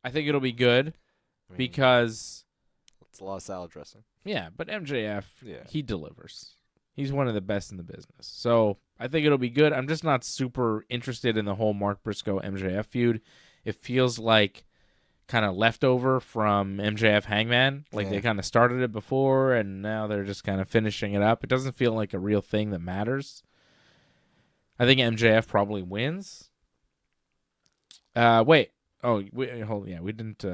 I think it'll be good because it's a lot of salad dressing. Yeah, but MJF, he delivers. He's one of the best in the business. So I think it'll be good. I'm just not super interested in the whole Mark Briscoe MJF feud. It feels like kind of leftover from MJF Hangman. They kind of started it before, and now they're just kind of finishing it up. It doesn't feel like a real thing that matters. I think MJF probably wins. Wait. Oh, hold. Yeah, we didn't.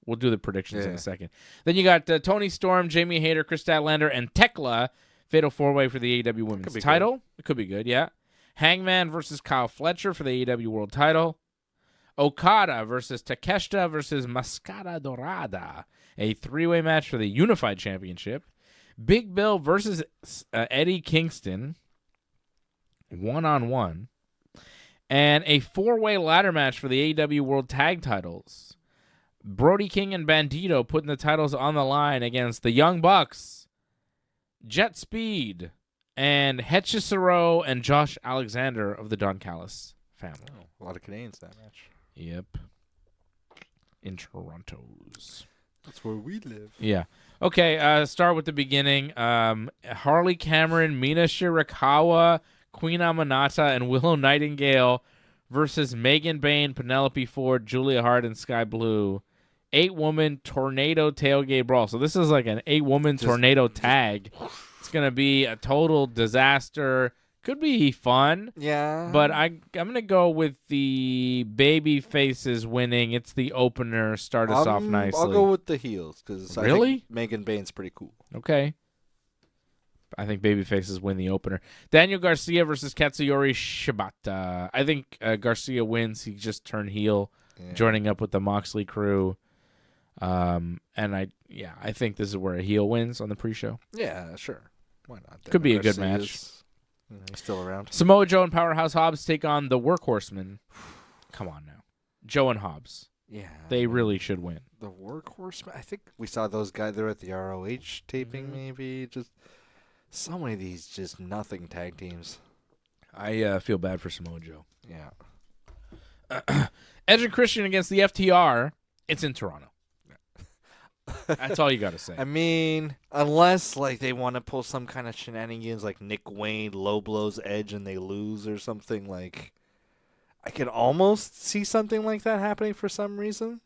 We'll do the predictions in a second. Then you got Toni Storm, Jamie Hayter, Kris Statlander, and Tekla. Fatal 4-way for the AEW Women's title. Good. It could be good, yeah. Hangman versus Kyle Fletcher for the AEW World title. Okada versus Takeshita versus Mascara Dorada. A 3-way match for the Unified Championship. Big Bill versus Eddie Kingston. 1-on-1. And a 4-way ladder match for the AEW World Tag titles. Brody King and Bandito putting the titles on the line against the Young Bucks, Jet Speed, and Hechicero and Josh Alexander of the Don Callis family. A lot of Canadians that match. Yep. In Toronto's. That's where we live. Yeah. Okay, start with the beginning. Harley Cameron, Mina Shirakawa, Queen Amanata, and Willow Nightingale versus Megan Bayne, Penelope Ford, Julia Hart, and Sky Blue. 8-woman tornado tailgate brawl. So this is like an 8-woman tornado tag. It's going to be a total disaster. Could be fun. Yeah. But I'm going to go with the baby faces winning. It's the opener. Start us off nicely. I'll go with the heels because I think Megan Bayne's pretty cool. Okay. I think baby faces win the opener. Daniel Garcia versus Katsuyori Shibata. I think Garcia wins. He just turned heel, joining up with the Moxley crew. And I think this is where a heel wins on the pre-show. Yeah, sure. Why not? Could be a good match. He's still around. Samoa Joe and Powerhouse Hobbs take on the Workhorsemen. Come on now. Joe and Hobbs. Yeah. They really should win. The Workhorsemen? I think we saw those guys there at the ROH taping, maybe. Just so many of these just nothing tag teams. I feel bad for Samoa Joe. Yeah. Edge and Christian against the FTR. It's in Toronto. That's all you got to say. I mean, unless like they want to pull some kind of shenanigans like Nick Wayne low blows Edge and they lose or something, like I could almost see something like that happening for some reason.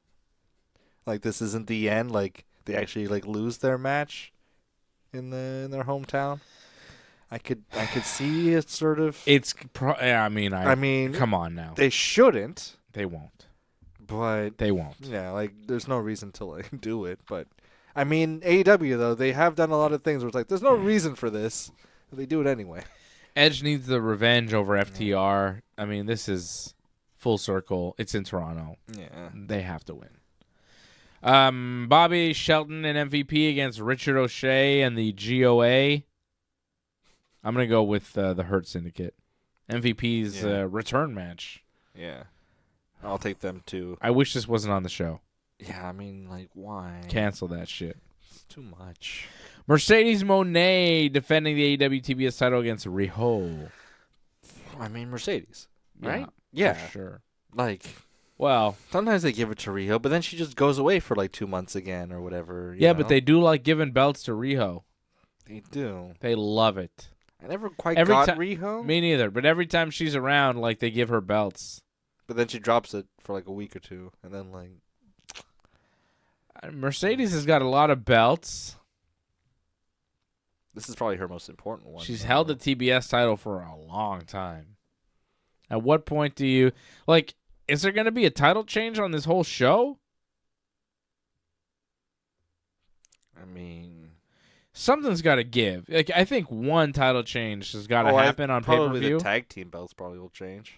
Like this isn't the end, like they actually like lose their match in their hometown. I could see it sort of. I mean, come on now. They shouldn't. They won't. But they won't. Yeah, like there's no reason to like do it. But I mean, AEW though, they have done a lot of things where it's like there's no reason for this, but they do it anyway. Edge needs the revenge over FTR. I mean, this is full circle. It's in Toronto. Yeah, they have to win. Bobby Shelton and MVP against Richard O'Shea and the GOA. I'm gonna go with the Hurt Syndicate. MVP's return match. Yeah. I'll take them too. I wish this wasn't on the show. Yeah, I mean, like, why? Cancel that shit. It's too much. Mercedes Moné defending the AEW TBS title against Riho. I mean, Mercedes, right? Yeah, for sure. Like, well, sometimes they give it to Riho, but then she just goes away for like 2 months again or whatever. Yeah, but they do like giving belts to Riho. They do. They love it. I never quite got Riho. Me neither. But every time she's around, like they give her belts. But then she drops it for like a week or two, and then like Mercedes has got a lot of belts. This is probably her most important one. She's held the TBS title for a long time. At what point do you like? Is there going to be a title change on this whole show? I mean, something's got to give. Like I think one title change has got to happen on pay-per-view. Probably the tag team belts probably will change.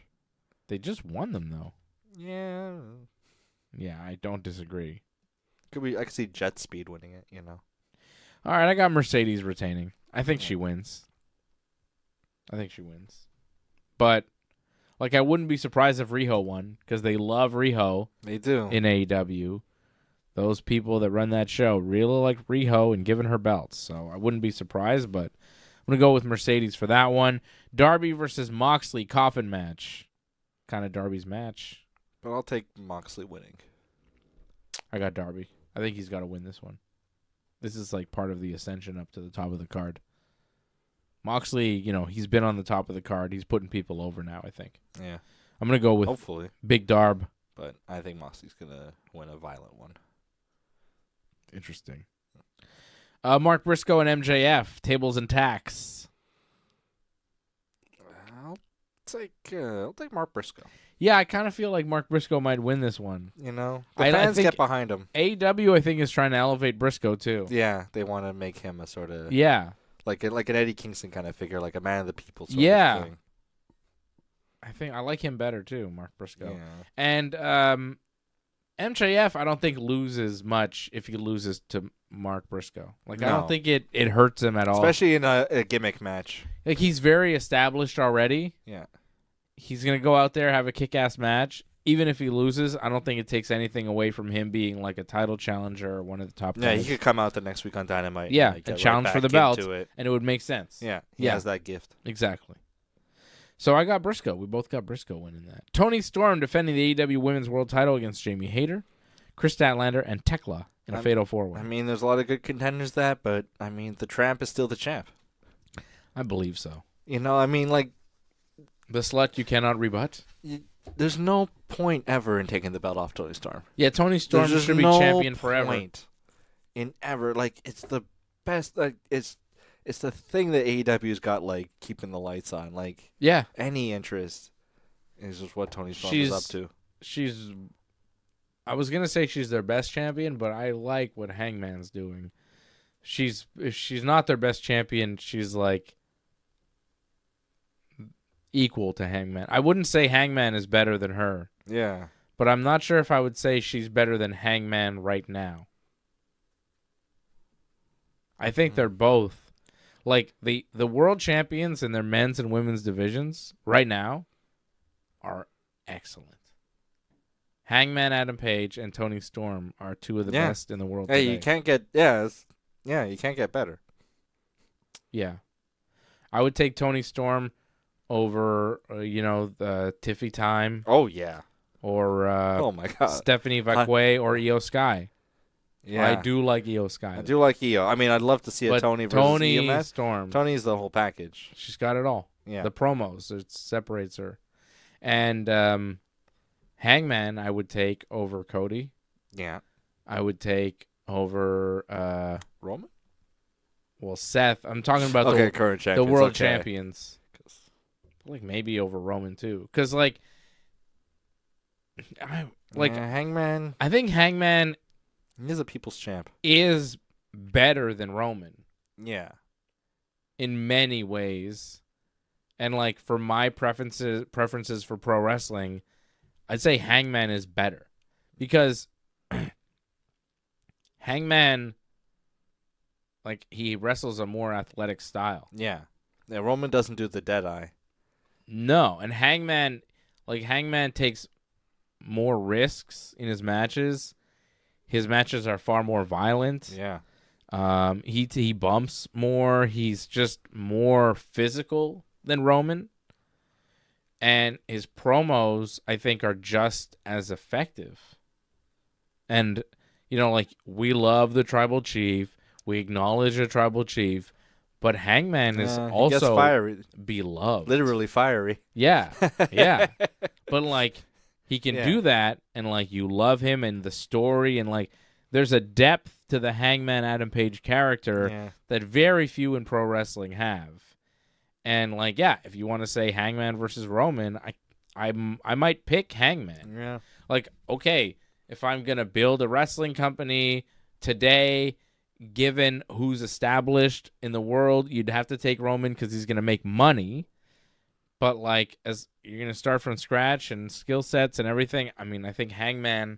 They just won them though. Yeah. Yeah, I don't disagree. Could be. I could see Jet Speed winning it. You know. All right, I got Mercedes retaining. I think she wins. But like, I wouldn't be surprised if Riho won because they love Riho. They do in AEW. Those people that run that show really like Riho and giving her belts. So I wouldn't be surprised, but I'm gonna go with Mercedes for that one. Darby versus Moxley coffin match. Kind of Darby's match. But I'll take Moxley winning. I got Darby. I think he's got to win this one. This is like part of the ascension up to the top of the card. Moxley, he's been on the top of the card. He's putting people over now, I think. Yeah. I'm going to go with hopefully Big Darb. But I think Moxley's going to win a violent one. Interesting. Mark Briscoe and MJF, tables and tacks. I'll take Mark Briscoe. Yeah, I kind of feel like Mark Briscoe might win this one. The fans get behind him. AEW, I think, is trying to elevate Briscoe too. Yeah, they want to make him a sort of like an Eddie Kingston kind of figure, like a man of the people sort of thing. I think I like him better too, Mark Briscoe. Yeah. And MJF, I don't think loses much if he loses to Mark Briscoe. Like I don't think it hurts him at all, especially in a gimmick match. Like he's very established already. Yeah. He's going to go out there, have a kick-ass match. even if he loses, I don't think it takes anything away from him being like a title challenger or one of the top guys. Yeah, he could come out the next week on Dynamite. Yeah, and and challenge for the belt, and it would make sense. Yeah, he has that gift. Exactly. So I got Briscoe. We both got Briscoe winning that. Toni Storm defending the AEW Women's World Title against Jamie Hayter, Kris Statlander, and Tekla in a fatal 4-way. I mean, there's a lot of good contenders but I mean, the Tramp is still the champ. I believe so. You know, I mean, like the slut you cannot rebut. There's no point ever in taking the belt off Toni Storm. Yeah, Toni Storm should be champion forever. Point in ever, like it's the best. Like it's the thing that AEW's got, like keeping the lights on. Like any interest is just what Toni Storm is up to. I was gonna say she's their best champion, but I like what Hangman's doing. If she's not their best champion, she's like equal to Hangman. I wouldn't say Hangman is better than her. Yeah. But I'm not sure if I would say she's better than Hangman right now. I think they're both. Like, the world champions in their men's and women's divisions right now are excellent. Hangman Adam Page and Toni Storm are two of the best in the world today. You can't get you can't get better. Yeah. I would take Toni Storm over the Tiffy Time. Oh yeah. Or oh my god. Stephanie Vakwe or Io Sky. Yeah. I do like Io Sky. I do like Io. I mean, I'd love to see a Toni versus Toni Io Storm. Tony's the whole package. She's got it all. Yeah. The promos, it separates her. And Hangman I would take over Cody. Yeah. I would take over Roman? Well, Seth. I'm talking about current champions. The world champions. Like maybe over Roman too. Because Hangman. I think Hangman is a people's champ. Is better than Roman. Yeah. In many ways. And like for my preferences for pro wrestling, I'd say Hangman is better. Because Hangman, like, he wrestles a more athletic style. Yeah. Yeah, Roman doesn't do the dead eye. No, and Hangman takes more risks in his matches. His matches are far more violent. Yeah. He bumps more. He's just more physical than Roman. And his promos, I think, are just as effective. And, we love the Tribal Chief. We acknowledge the Tribal Chief. But Hangman is also fiery. Beloved. Literally fiery. Yeah, yeah. But, he can do that, and, you love him and the story, and, there's a depth to the Hangman Adam Page character that very few in pro wrestling have. And, if you want to say Hangman versus Roman, I might pick Hangman. Yeah. Okay, if I'm going to build a wrestling company today, given who's established in the world, you'd have to take Roman because he's going to make money. But, as you're going to start from scratch and skill sets and everything, I mean, I think Hangman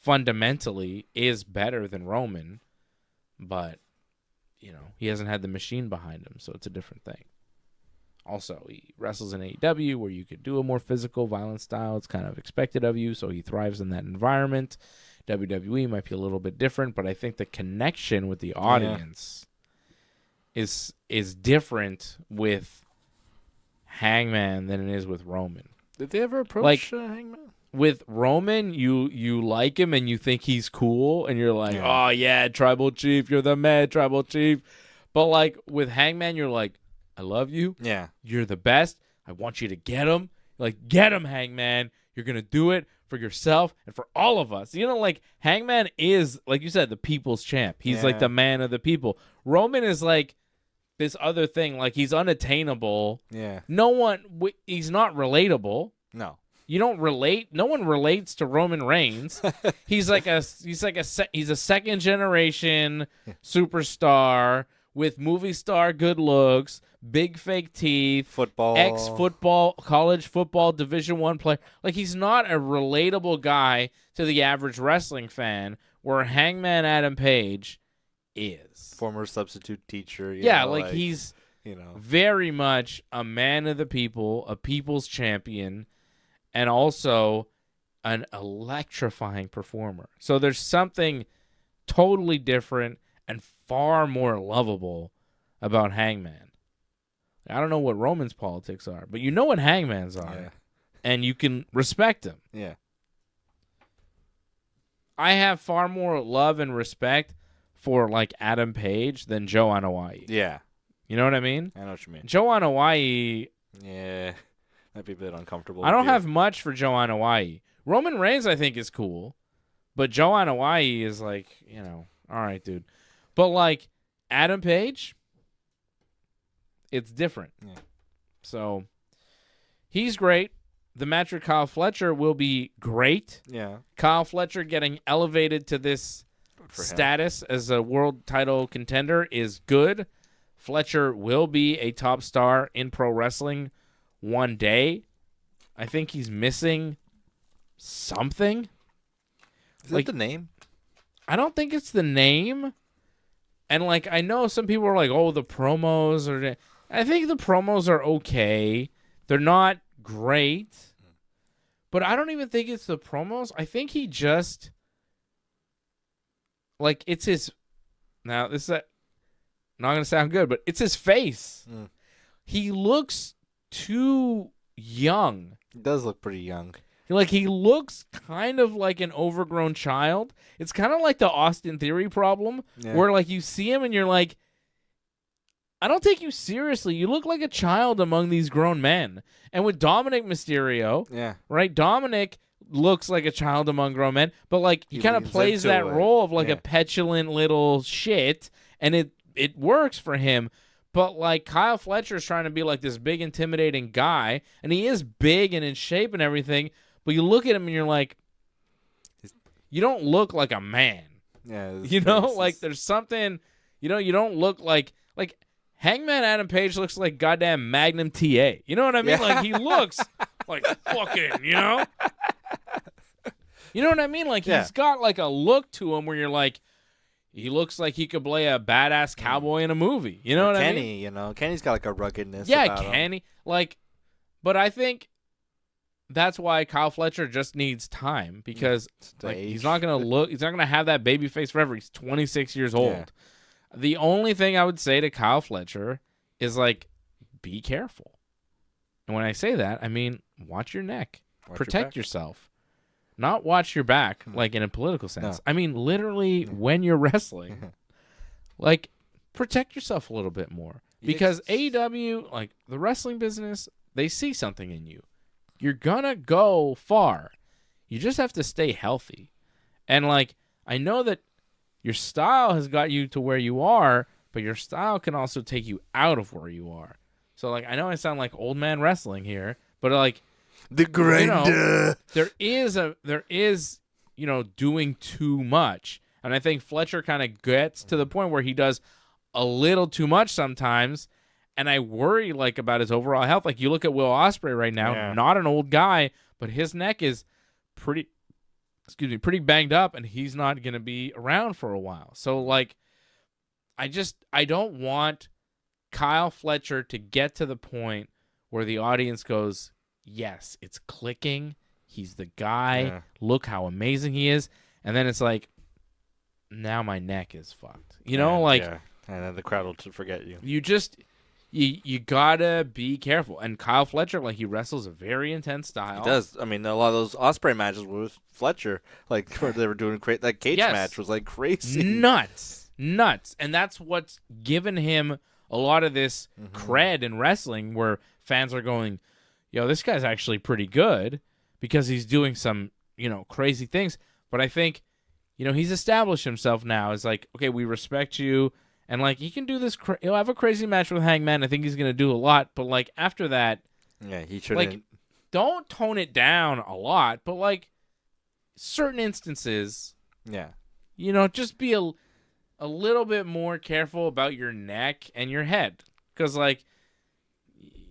fundamentally is better than Roman. But, he hasn't had the machine behind him, so it's a different thing. Also, he wrestles in AEW where you could do a more physical, violent style. It's kind of expected of you, so he thrives in that environment. WWE might be a little bit different, but I think the connection with the audience is different with Hangman than it is with Roman. Did they ever approach Hangman? With Roman, you like him and you think he's cool, and you're like, oh yeah, Tribal Chief, you're the man, Tribal Chief. But with Hangman, you're like, I love you. Yeah. You're the best. I want you to get him. Get him, Hangman. You're going to do it for yourself and for all of us. Hangman is, like you said, the people's champ. He's the man of the people. Roman is this other thing. He's unattainable. Yeah. He's not relatable. No. You don't relate. No one relates to Roman Reigns. He's a second generation superstar with movie star good looks, big fake teeth, football, ex-football, college football, Division I player. He's not a relatable guy to the average wrestling fan, where Hangman Adam Page is. Former substitute teacher. He's very much a man of the people, a people's champion, and also an electrifying performer. So there's something totally different and far more lovable about Hangman. I don't know what Roman's politics are, but you know what Hangman's are. Yeah. And you can respect him. Yeah. I have far more love and respect for, like, Adam Page than Joe Anoa'i. Yeah. You know what I mean? I know what you mean. Joe Anoa'i... Yeah. That'd be a bit uncomfortable. I don't have much for Joe Anoa'i. Roman Reigns, I think, is cool. But Joe Anoa'i is like, all right, dude. But, like, Adam Page, it's different. Yeah. So, he's great. The match with Kyle Fletcher will be great. Yeah. Kyle Fletcher getting elevated to this status as a world title contender is good. Fletcher will be a top star in pro wrestling one day. I think he's missing something. Is it the name? I don't think it's the name. And, like, I know some people are like, oh, the promos are... I think the promos are okay. They're not great. But I don't even think it's the promos. I think he just... Like, it's his... Now, this is not going to sound good, but it's his face. Mm. He looks too young. He does look pretty young. Like, he looks kind of like an overgrown child. It's kind of like the Austin Theory problem, where, like, you see him and you're like, I don't take you seriously. You look like a child among these grown men. And with Dominic Mysterio, right, Dominic looks like a child among grown men, but, like, he kind of plays that role of, like, a petulant little shit, and it works for him. But, like, Kyle Fletcher's trying to be, like, this big, intimidating guy, and he is big and in shape and everything, but you look at him and you're like, you don't look like a man. Yeah. You know, like, there's something, you don't look like Hangman Adam Page looks like goddamn Magnum TA. You know what I mean? Yeah. Like, he looks like fucking, You know what I mean? Like, he's got, like, a look to him where you're like, he looks like he could play a badass cowboy in a movie. You know what I mean? Kenny, Kenny's got, like, a ruggedness. Yeah, about Kenny. him. Like, but I think that's why Kyle Fletcher just needs time, because like, he's not gonna have that baby face forever. He's 26 years old. Yeah. The only thing I would say to Kyle Fletcher is, like, be careful. And when I say that, I mean watch your neck. Protect yourself. Not watch your back, like in a political sense. No. I mean literally when you're wrestling. Like, protect yourself a little bit more. Because AEW, like the wrestling business, they see something in you. You're gonna go far. You just have to stay healthy. And, like, I know that your style has got you to where you are, but your style can also take you out of where you are. So, like, I know I sound like old man wrestling here, but, like, the grinder. There is doing too much. And I think Fletcher kind of gets to the point where he does a little too much sometimes. And I worry, like, about his overall health. Like, you look at Will Ospreay right now, not an old guy, but his neck is pretty banged up, and he's not going to be around for a while. So, like, I don't want Kyle Fletcher to get to the point where the audience goes, yes, it's clicking. He's the guy. Yeah. Look how amazing he is. And then it's like, now my neck is fucked. You know, like... Yeah. And then the crowd will forget you. You gotta be careful. And Kyle Fletcher, like, he wrestles a very intense style. He does. I mean, a lot of those Ospreay matches were with Fletcher, like, where they were doing that cage match was, like, crazy. Nuts. And that's what's given him a lot of this cred in wrestling, where fans are going, yo, this guy's actually pretty good, because he's doing some, crazy things. But I think, he's established himself now as, like, okay, we respect you. And, like, he can do this. He'll have a crazy match with Hangman. I think he's going to do a lot. But, like, after that, he shouldn't. Like, don't tone it down a lot. But, like, certain instances, just be a little bit more careful about your neck and your head. Because, like,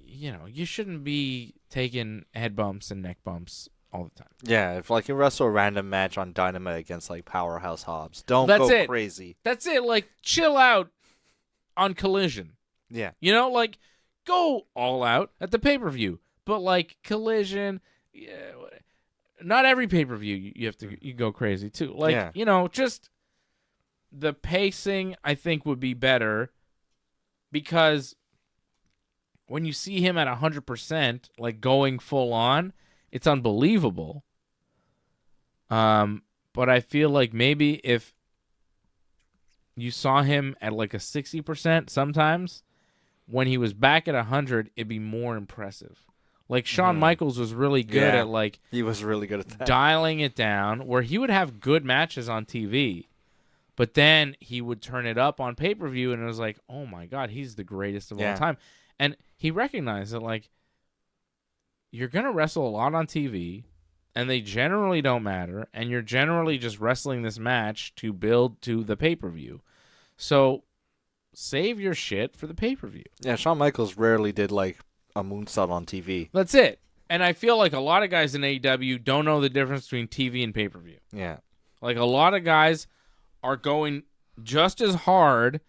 you shouldn't be taking head bumps and neck bumps all the time. Yeah, if, like, you wrestle a random match on Dynamite against, like, Powerhouse Hobbs, go crazy. That's it. Like, chill out on Collision. Yeah. Like, go all out at the pay-per-view. But, like, Collision, not every pay-per-view you have to you go crazy too. Like, just the pacing I think would be better because when you see him at 100%, like going full on, it's unbelievable. But I feel like maybe if you saw him at like a 60% sometimes, when he was back at 100, it'd be more impressive. Like Shawn Michaels was really good at like he was really good at that. Dialing it down, where he would have good matches on TV, but then he would turn it up on pay-per-view, and it was like, oh my God, he's the greatest of all time. And he recognized that like you're gonna wrestle a lot on TV, and they generally don't matter, and you're generally just wrestling this match to build to the pay-per-view. So save your shit for the pay-per-view. Yeah, Shawn Michaels rarely did like a moonsault on TV. That's it. And I feel like a lot of guys in AEW don't know the difference between TV and pay-per-view. Yeah. Like a lot of guys are going just as hard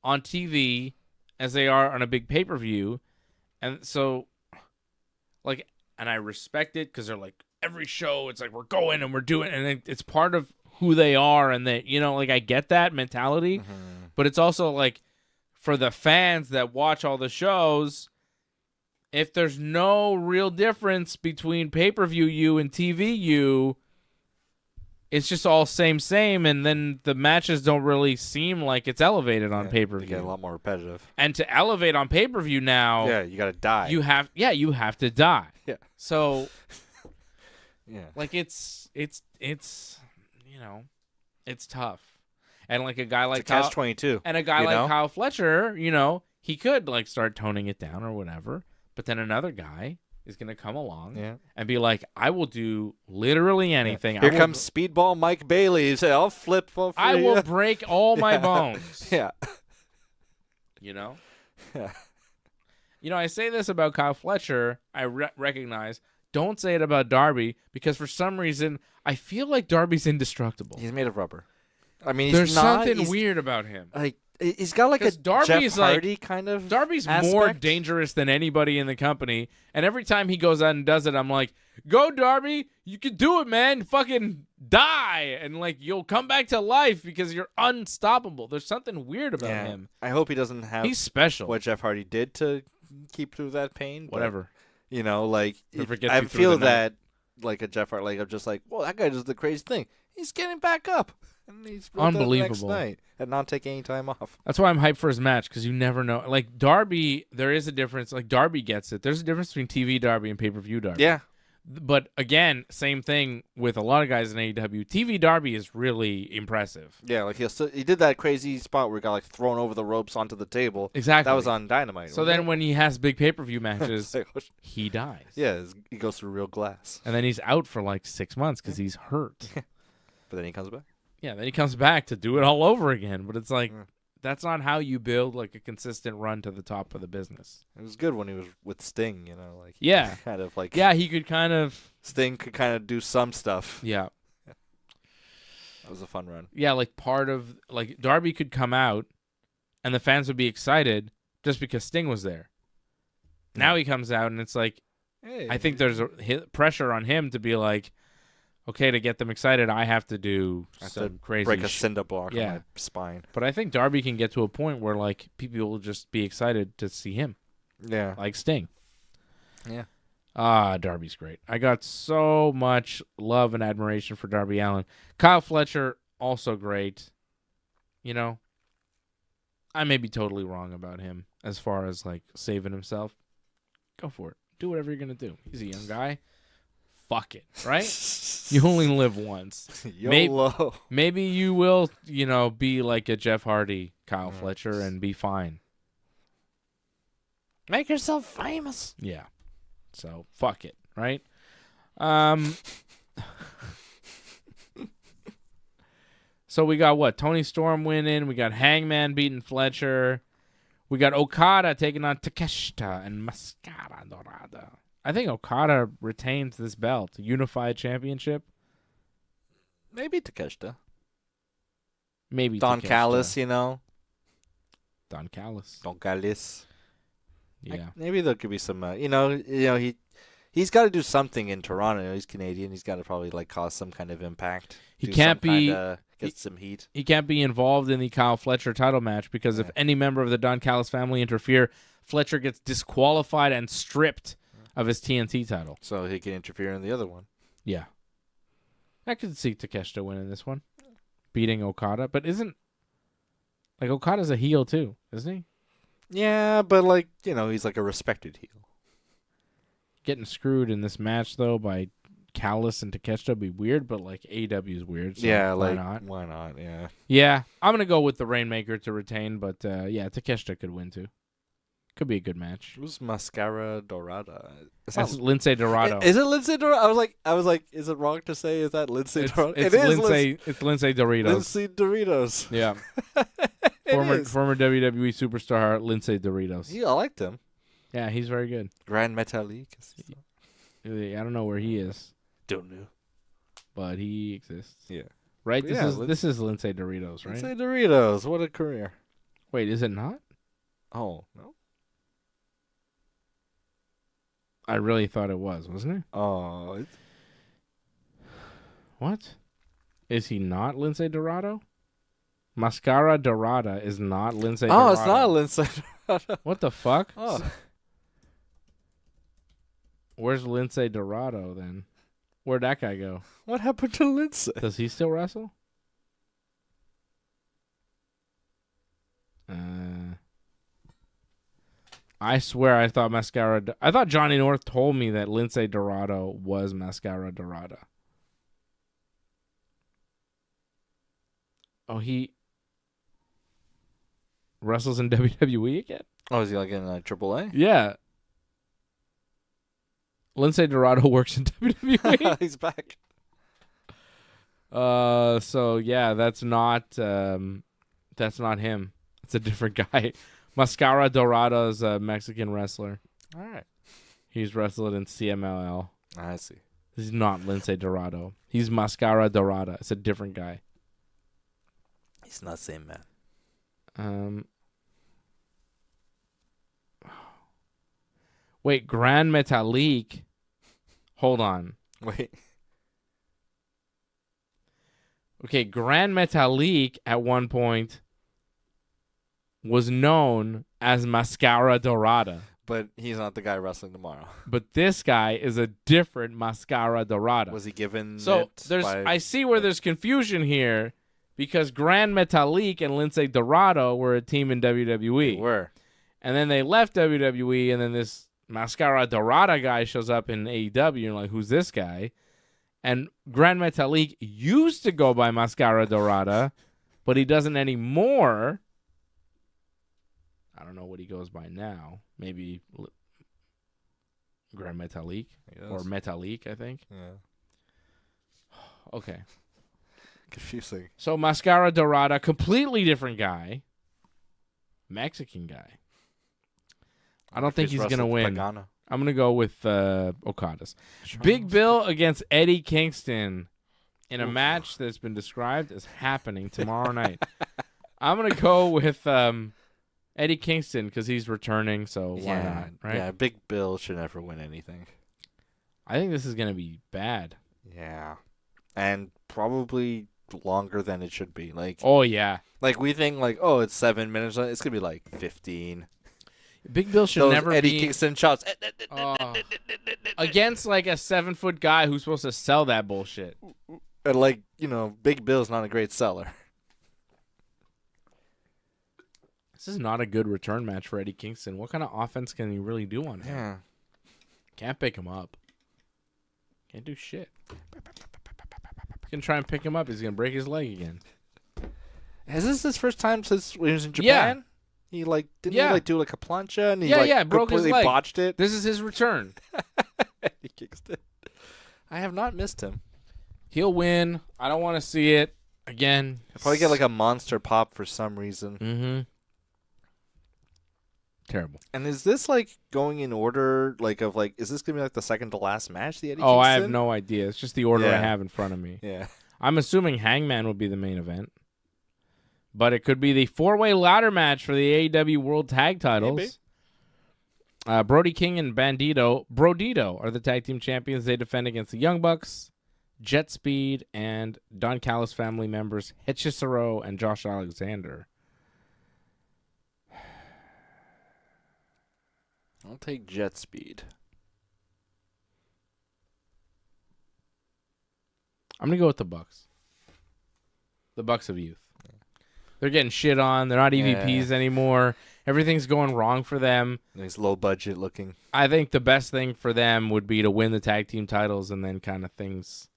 on TV as they are on a big pay-per-view. And so, like, and I respect it because they're like, every show, it's like, we're going and we're doing, and it's part of who they are. And they, like, I get that mentality, but it's also like, for the fans that watch all the shows, if there's no real difference between pay-per-view you and TV you, it's just all same, and then the matches don't really seem like it's elevated on pay-per-view. They get a lot more repetitive. And to elevate on pay-per-view now, you gotta die. You have to die. Yeah. So, like it's tough. And like a guy like catch-22, and a guy like Kyle Fletcher, he could like start toning it down or whatever. But then another guy is going to come along and be like, I will do literally anything. Here comes Speedball Mike Bailey. You say, I'll flip for I will break all my bones. Yeah. Yeah. I say this about Kyle Fletcher. I recognize. Don't say it about Darby because for some reason, I feel like Darby's indestructible. He's made of rubber. I mean, there's something weird about him. Like, he's got like a Jeff Hardy kind of Darby's aspect. More dangerous than anybody in the company, and every time he goes out and does it, I'm like, go Darby, you can do it, man. Fucking die, and like you'll come back to life because you're unstoppable. There's something weird about him. I hope he doesn't have. He's special. What Jeff Hardy did to keep through that pain. Whatever. Like I feel that like a Jeff Hardy, like I'm just like, well, that guy does the crazy thing. He's getting back up. And he's unbelievable. Next night and not taking any time off. That's why I'm hyped for his match because you never know. Like Darby, there is a difference. Like Darby gets it. There's a difference between TV Darby and pay-per-view Darby. Yeah. But again, same thing with a lot of guys in AEW. TV Darby is really impressive. Yeah, like he did that crazy spot where he got like thrown over the ropes onto the table. Exactly. That was on Dynamite. So then when he has big pay-per-view matches, he dies. Yeah, he goes through real glass. And then he's out for like 6 months because he's hurt. But then he comes back. Yeah, then he comes back to do it all over again. But it's like, that's not how you build like a consistent run to the top of the business. It was good when he was with Sting, like kind of like he could kind of Sting could kind of do some stuff. Yeah. That was a fun run. Yeah, like part of like Darby could come out and the fans would be excited just because Sting was there. Now he comes out and it's like, hey, I think there's a pressure on him to be like, okay, to get them excited, I have to do some crazy break a cinder block on my spine. But I think Darby can get to a point where like people will just be excited to see him. Yeah. Like Sting. Yeah. Darby's great. I got so much love and admiration for Darby Allin. Kyle Fletcher, also great. I may be totally wrong about him as far as like saving himself. Go for it. Do whatever you're going to do. He's a young guy. Fuck it, right? You only live once. YOLO. Maybe you will, be like a Jeff Hardy, Kyle Fletcher, and be fine. Make yourself famous. Yeah. So, fuck it, right? So we got what? Toni Storm winning. We got Hangman beating Fletcher. We got Okada taking on Takeshita and Mascara Dorada. I think Okada retains this belt, unified championship. Maybe Takeshita. Maybe Don Takeshita. Callis, Don Callis. Don Callis. Yeah. Maybe there could be some, he He's got to do something in Toronto. He's Canadian. He's got to probably like cause some kind of impact. He can't be get some heat. He can't be involved in the Kyle Fletcher title match because if any member of the Don Callis family interfere, Fletcher gets disqualified and stripped of his TNT title. So he can interfere in the other one. Yeah. I could see Takeshita winning this one, beating Okada, but Okada's a heel too, isn't he? Yeah, but he's like a respected heel. Getting screwed in this match though by Callis and Takeshita would be weird, but AEW is weird. So yeah, why not? Why not? Yeah. Yeah, I'm gonna go with the Rainmaker to retain, but Takeshita could win too. Could be a good match. Who's Mascara Dorada? That's Lince Dorado. Is it Lince Dorado? I was like, is it wrong to say is that Lince Dorado? It's Lince Doritos. Lince Doritos. Yeah. former WWE superstar Lince Doritos. Yeah, I liked him. Yeah, he's very good. Grand Metalik. I don't know where he is. Don't know. But he exists. Yeah. Right? This is Lince Doritos, right? Lince Doritos. What a career. Wait, is it not? Oh, no. I really thought it was, wasn't it? Oh. What? Is he not Lince Dorado? Mascara Dorada is not Lince Dorado. Oh, it's not Lince Dorado. What the fuck? Oh. Where's Lince Dorado then? Where'd that guy go? What happened to Lince? Does he still wrestle? I swear I thought I thought Johnny North told me that Lince Dorado was Mascara Dorada. Oh, he wrestles in WWE again? Oh, is he like in AAA? Yeah. Lince Dorado works in WWE. He's back. So yeah, that's not him. It's a different guy. Mascara Dorado is a Mexican wrestler. All right. He's wrestled in CMLL. I see. He's not Lince Dorado. He's Mascara Dorada. It's a different guy. He's not the same man. Wait, Grand Metalik. Hold on. Wait. Okay, Grand Metalik at one point was known as Mascara Dorada. But he's not the guy wrestling tomorrow. But this guy is a different Mascara Dorada. Was he given I see where there's confusion here because Grand Metalik and Lince Dorado were a team in WWE. They were. And then they left WWE, and then this Mascara Dorada guy shows up in AEW, and you're like, who's this guy? And Grand Metalik used to go by Mascara Dorada, but he doesn't anymore. I don't know what he goes by now. Maybe Grand Metalik or Metalik, I think. Yeah. Okay. Confusing. So Mascara Dorada, completely different guy. Mexican guy. I don't think he's going to win. Pagano. I'm going to go with Okada's. Big Bill against Eddie Kingston in a match that's been described as happening tomorrow night. I'm going to go with Eddie Kingston because he's returning, so why not, right? Yeah, Big Bill should never win anything. I think this is going to be bad. Yeah. And probably longer than it should be. Oh, yeah. We think, it's 7 minutes. It's going to be 15. Big Bill should never Eddie Kingston shots. Against a 7-foot guy who's supposed to sell that bullshit. And Big Bill's not a great seller. This is not a good return match for Eddie Kingston. What kind of offense can he really do on him? Yeah. Can't pick him up. Can't do shit. He's going to try and pick him up. He's going to break his leg again. Is this his first time since he was in Japan? Yeah. He didn't he do a plancha and he broke completely his leg. botched it? This is his return. Eddie Kingston. I have not missed him. He'll win. I don't want to see it again. He'll probably get a monster pop for some reason. Mm-hmm. Terrible. And is this going in order is this gonna be the second to last match? The Eddie Kingston? I have no idea. It's just the order I have in front of me. Yeah. I'm assuming Hangman will be the main event. But it could be the 4-way ladder match for the AEW World Tag Titles. Brody King and Brodito are the tag team champions. They defend against the Young Bucks, Jet Speed, and Don Callis family members Hechicero and Josh Alexander. I'll take Jet Speed. I'm going to go with the Bucks. The Bucks of Youth. They're getting shit on. They're not EVPs anymore. Everything's going wrong for them. Nice low budget looking. I think the best thing for them would be to win the tag team titles and then kind of things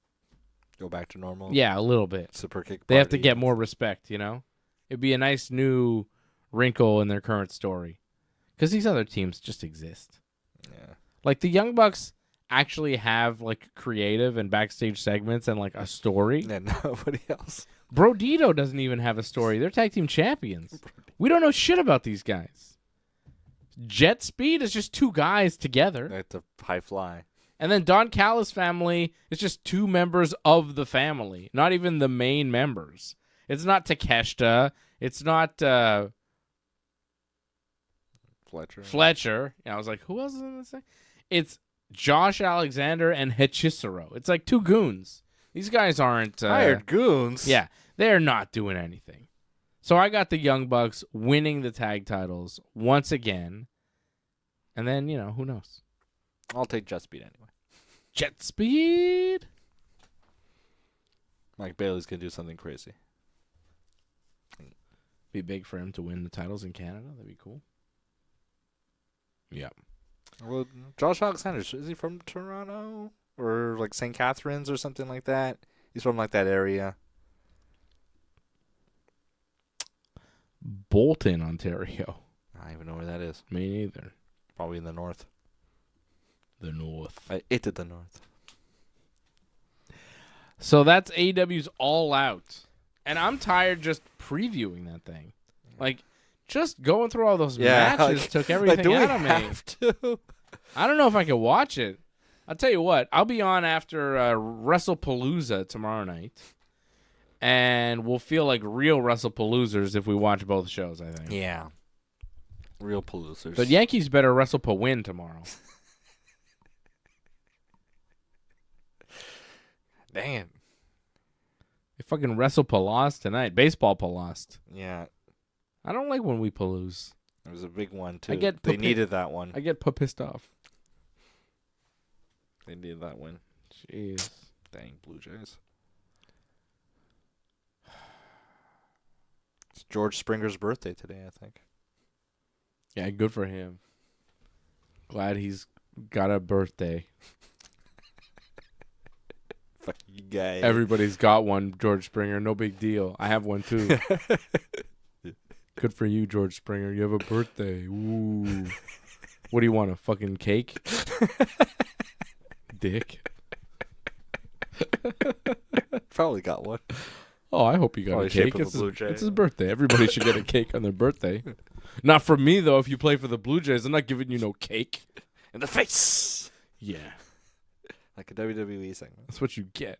go back to normal. Yeah, a little bit. Super kick. They have to get more respect, you know? It'd be a nice new wrinkle in their current story. Because these other teams just exist. Yeah. Like the Young Bucks actually have like creative and backstage segments and like a story. And nobody else. Brodito doesn't even have a story. They're tag team champions. We don't know shit about these guys. Jet Speed is just two guys together. They have to high fly. And then Don Callis family is just two members of the family, not even the main members. It's not Takeshita. It's not Fletcher. Yeah, I was like, who else is in this thing? It's Josh Alexander and Hechicero. It's like two goons. These guys aren't hired goons. Yeah, they're not doing anything. So I got the Young Bucks winning the tag titles once again. And then, you know, who knows? I'll take Jet Speed anyway. Jet Speed? Mike Bailey's going to do something crazy. Be big for him to win the titles in Canada. That'd be cool. Yeah. Well, Josh Alexander, is he from Toronto? Or like St. Catharines or something like that? He's from like that area. Bolton, Ontario. I don't even know where that is. Me neither. Probably in the north. The north. It did the north. So that's AEW's All Out. And I'm tired just previewing that thing. Like, just going through all those matches took everything out of me. Have to? I don't know if I can watch it. I'll tell you what. I'll be on after Wrestlepalooza tomorrow night. And we'll feel like real Wrestlepaloozers if we watch both shows, I think. Yeah. Real paloozers. But Yankees better win tomorrow. Dang it. They fucking Wrestlepaloozed tonight. Baseball paloozed. Yeah. I don't like when we palooze. It was a big one, too. They needed that one. I get pissed off. They needed that win. Jeez. Dang, Blue Jays. It's George Springer's birthday today, I think. Yeah, good for him. Glad he's got a birthday. Fuck you guys. Everybody's got one, George Springer. No big deal. I have one, too. Good for you, George Springer. You have a birthday. Ooh. What do you want, a fucking cake? Dick. Probably got one. Oh, I hope you got Probably a cake. It's his birthday. Everybody should get a cake on their birthday. Not from me, though. If you play for the Blue Jays, I'm not giving you no cake. In the face. Yeah. Like a WWE segment. That's what you get.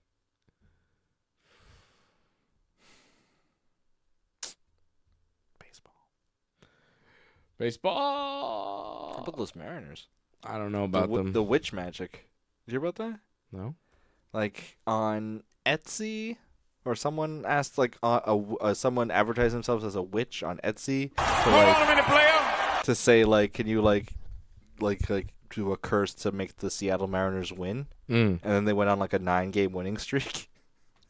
Baseball. How about those Mariners? I don't know about them. The witch magic. Did you hear about that? No. Like on Etsy, or someone asked like someone advertised themselves as a witch on Etsy to say like, can you like do a curse to make the Seattle Mariners win? And then they went on like a 9-game winning streak.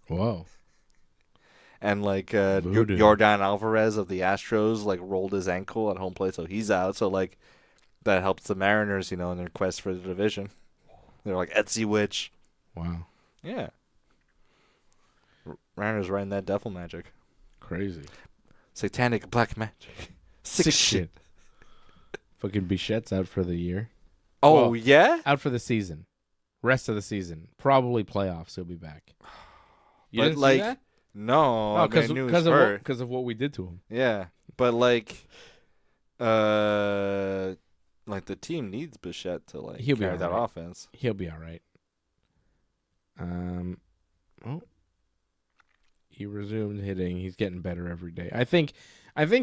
Whoa. And like Yordan Alvarez of the Astros like rolled his ankle at home plate, so he's out. So like that helps the Mariners, you know, in their quest for the division. They're like Etsy witch. Wow. Yeah. Mariners riding that devil magic. Crazy. Satanic black magic. Sick shit. Fucking Bichette's out for the year. Oh, well, yeah? Out for the season. Rest of the season. Probably playoffs. He'll be back. You didn't see that? No, because of what we did to him. Yeah, but like the team needs Bichette to like carry that offense. He'll be all right. He resumed hitting. He's getting better every day. I think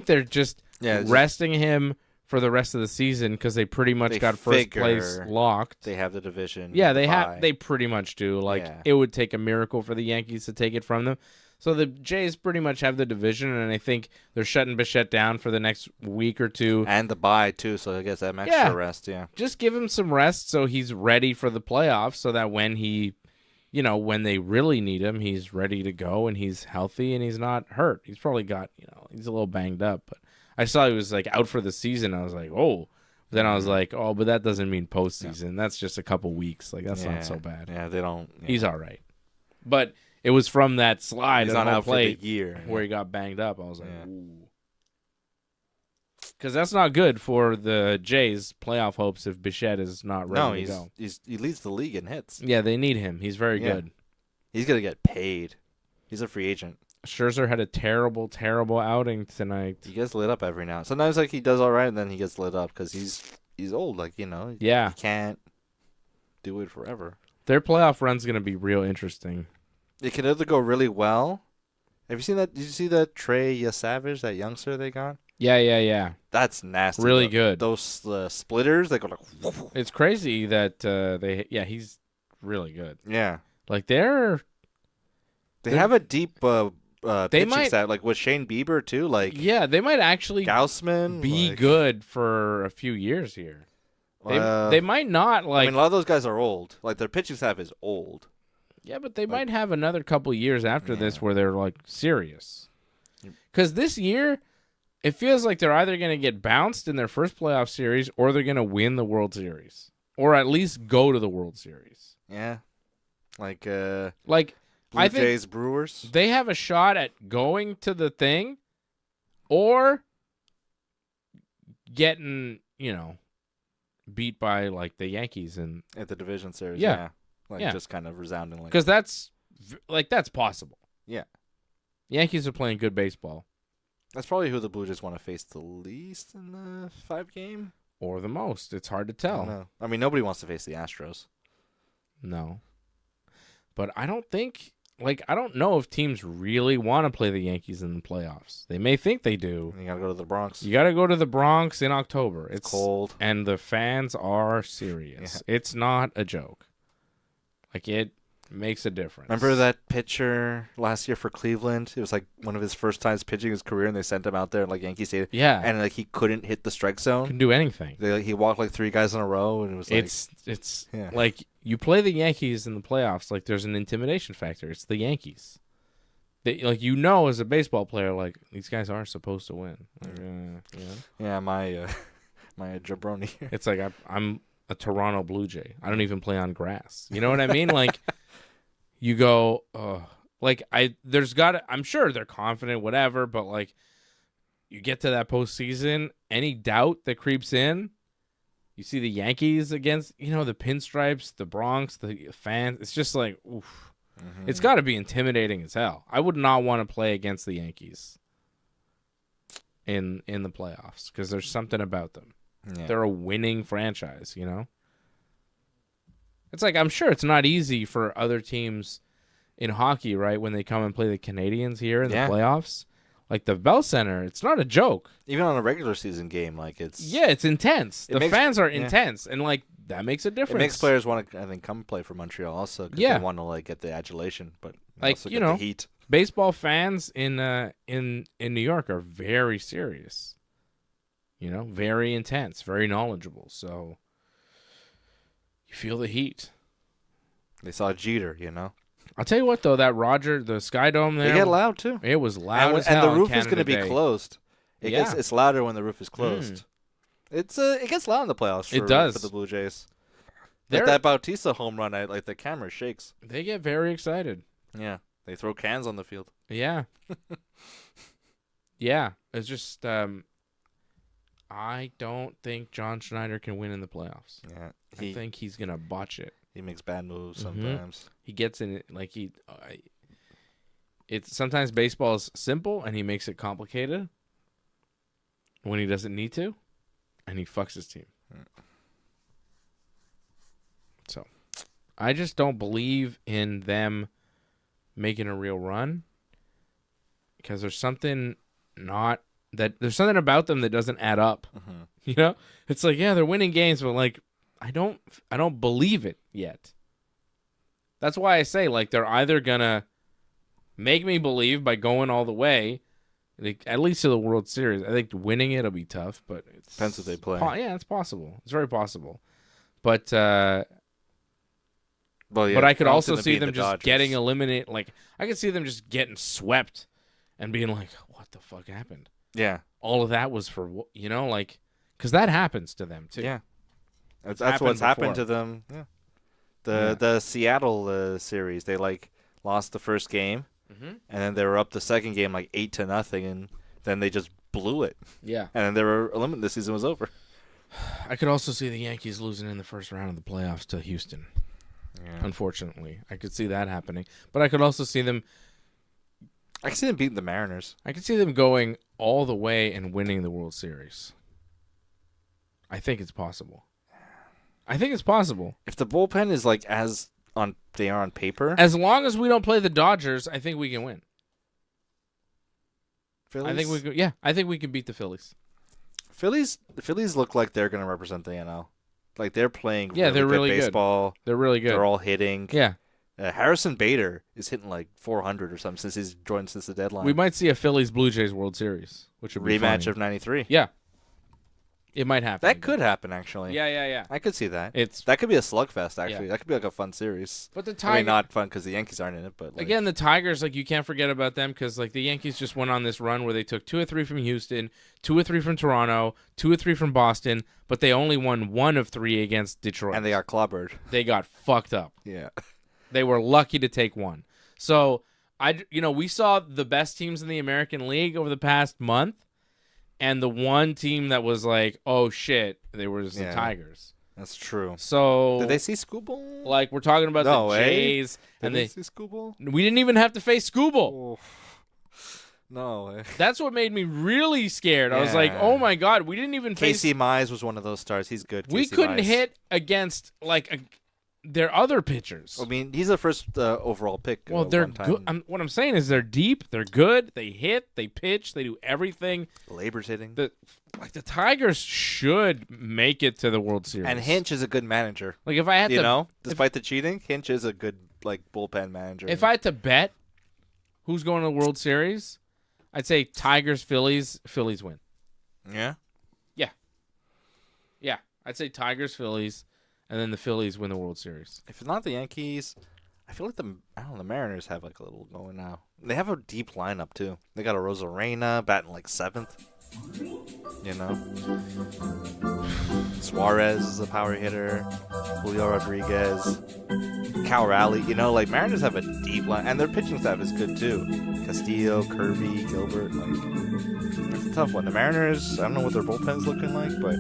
they're just resting him for the rest of the season because they pretty much got first place locked. They have the division. Yeah, they pretty much do. Like, it would take a miracle for the Yankees to take it from them. So the Jays pretty much have the division, and I think they're shutting Bichette down for the next week or two. And the bye, too, so I guess that extra rest, Just give him some rest so he's ready for the playoffs so that when when they really need him, he's ready to go and he's healthy and he's not hurt. He's probably got, he's a little banged up. But I saw he was, like, out for the season. I was like, oh. Then I was like, oh, but that doesn't mean postseason. That's just a couple weeks. Like, that's not so bad. Yeah, they don't. He's all right. But it was from that slide he's on out plate for the year where he got banged up. I was like, ooh. Because that's not good for the Jays' playoff hopes if Bichette is not ready to go. He leads the league in hits. Yeah, they need him. He's very good. He's going to get paid. He's a free agent. Scherzer had a terrible, terrible outing tonight. He gets lit up every now and then. Sometimes like he does all right, and then he gets lit up because he's old. Like, he can't do it forever. Their playoff run's going to be real interesting. It can either go really well. Have you seen that? Did you see that Trey Savage, that youngster they got? Yeah. That's nasty. Really good. Those splitters, they go like. It's crazy that he's really good. Yeah. Like they have a deep pitching staff, like with Shane Bieber too. Like they might actually Gausman be good for a few years here. They might not like. I mean, a lot of those guys are old. Like their pitching staff is old. Yeah, but they might have another couple years after this where they're like serious. Because this year, it feels like they're either going to get bounced in their first playoff series or they're going to win the World Series, or at least go to the World Series. Yeah, like Blue Jays, Brewers. They have a shot at going to the thing, or getting beat by like the Yankees at the division series. Just kind of resoundingly. Because that's possible. Yeah. Yankees are playing good baseball. That's probably who the Blue Jays want to face the least in the 5-game. Or the most. It's hard to tell. I mean, nobody wants to face the Astros. No. But I don't know if teams really want to play the Yankees in the playoffs. They may think they do. You got to go to the Bronx. You got to go to the Bronx in October. It's cold. And the fans are serious. Yeah. It's not a joke. Like, it makes a difference. Remember that pitcher last year for Cleveland? It was like one of his first times pitching his career, and they sent him out there like Yankee Stadium. Yeah. And like he couldn't hit the strike zone. Couldn't do anything. He walked like 3 guys in a row, and it was like... It's like, you play the Yankees in the playoffs, like there's an intimidation factor. It's the Yankees. As a baseball player, like, these guys are supposed to win. Yeah, my jabroni. It's like I'm a Toronto Blue Jay. I don't even play on grass. You know what I mean? Like, you go, I'm sure they're confident, whatever, but like, you get to that postseason, any doubt that creeps in, you see the Yankees against, the pinstripes, the Bronx, the fans. It's just like, oof. Mm-hmm. It's got to be intimidating as hell. I would not want to play against the Yankees in the playoffs because there's something about them. Yeah. They're a winning franchise, It's like, I'm sure it's not easy for other teams in hockey, right, when they come and play the Canadians here in the playoffs. Like the Bell Center, it's not a joke. Even on a regular season game, like it's... Yeah, it's intense. The fans are intense, and like that makes a difference. It makes players want to, I think, come play for Montreal also because they want to like get the adulation, but like also get the heat. Baseball fans in New York are very serious. Very intense, very knowledgeable. So you feel the heat. They saw Jeter, I'll tell you what, though, that the Sky Dome there. They get loud, too. It was loud as hell. And the roof is going to be closed. It's louder when the roof is closed. It gets loud in the playoffs for the Blue Jays. Like that Bautista home run, like the camera shakes. They get very excited. Yeah. They throw cans on the field. Yeah. Yeah. It's just... I don't think John Schneider can win in the playoffs. Yeah, I think he's gonna botch it. He makes bad moves sometimes. He gets in it like it's sometimes baseball is simple and he makes it complicated when he doesn't need to, and he fucks his team. So, I just don't believe in them making a real run because there's something about them that doesn't add up. You know, it's like, yeah, they're winning games, but like, I don't believe it yet. That's why I say, like, they're either gonna make me believe by going all the way, at least to the World Series. I think winning it'll be tough, but it depends if they play. Yeah, it's possible. It's very possible. But I could also see them just getting eliminated. Like, I could see them just getting swept and being like, "What the fuck happened?" Yeah, all of that was for, you know, like, because that happens to them too. Yeah, that's what's happened to them. Yeah, the Seattle series, they like lost the first game, and then they were up the second game like 8-0, and then they just blew it. Yeah, and then they were eliminated. The season was over. I could also see the Yankees losing in the first round of the playoffs to Houston. Yeah. Unfortunately, I could see that happening, but I could also see them. I could see them beating the Mariners. I could see them going all the way and winning the World Series. I think it's possible. If the bullpen is like they are on paper, as long as we don't play the Dodgers, I think we can win. Phillies? I think we could. Yeah, I think we can beat the Phillies. The Phillies look like they're going to represent the NL. Like, they're playing they're really good baseball. They're really good. They're all hitting. Yeah. Harrison Bader is hitting like 400 or something since he's joined since the deadline. We might see a Phillies Blue Jays World Series, which would be rematch funny. of '93. Yeah. It might happen. That could happen, actually. Yeah. I could see that. That could be a slugfest, actually. Yeah. That could be like a fun series. But the I mean, not fun because the Yankees aren't in it, but like, again, the Tigers, like, you can't forget about them because, like, the Yankees just went on this run where they took 2 or 3 from Houston, 2 or 3 from Toronto, 2 or 3 from Boston, but they only won 1 of 3 against Detroit. And they got clobbered. They got fucked up. Yeah. They were lucky to take 1. So, we saw the best teams in the American League over the past month, and the one team that was like, oh, shit, there was the Tigers. That's true. So did they see Scooball? Like, we're talking about the Jays. Did they see Scooball? We didn't even have to face Scooball. Oh. No. That's what made me really scared. I was like, oh, my God, we didn't even face... Casey Mize was one of those stars. He's good. We couldn't hit against, like, their other pitchers. I mean, he's the first overall pick. Well, they're good. What I'm saying is they're deep. They're good. They hit. They pitch. They do everything. Labor's hitting. The Tigers should make it to the World Series. And Hinch is a good manager. Like, if I had to, despite the cheating, Hinch is a good bullpen manager. If I had to bet who's going to the World Series, I'd say Tigers, Phillies. Phillies win. Yeah. Yeah. I'd say Tigers, Phillies. And then the Phillies win the World Series. If it's not the Yankees, I feel like the Mariners have like a little going now. They have a deep lineup too. They got a Rosarena batting like 7th. Suarez is a power hitter. Julio Rodriguez. Cal Raleigh. Like Mariners have a deep line, and their pitching staff is good too. Castillo, Kirby, Gilbert. Like, it's a tough one. The Mariners, I don't know what their bullpen's looking like, but.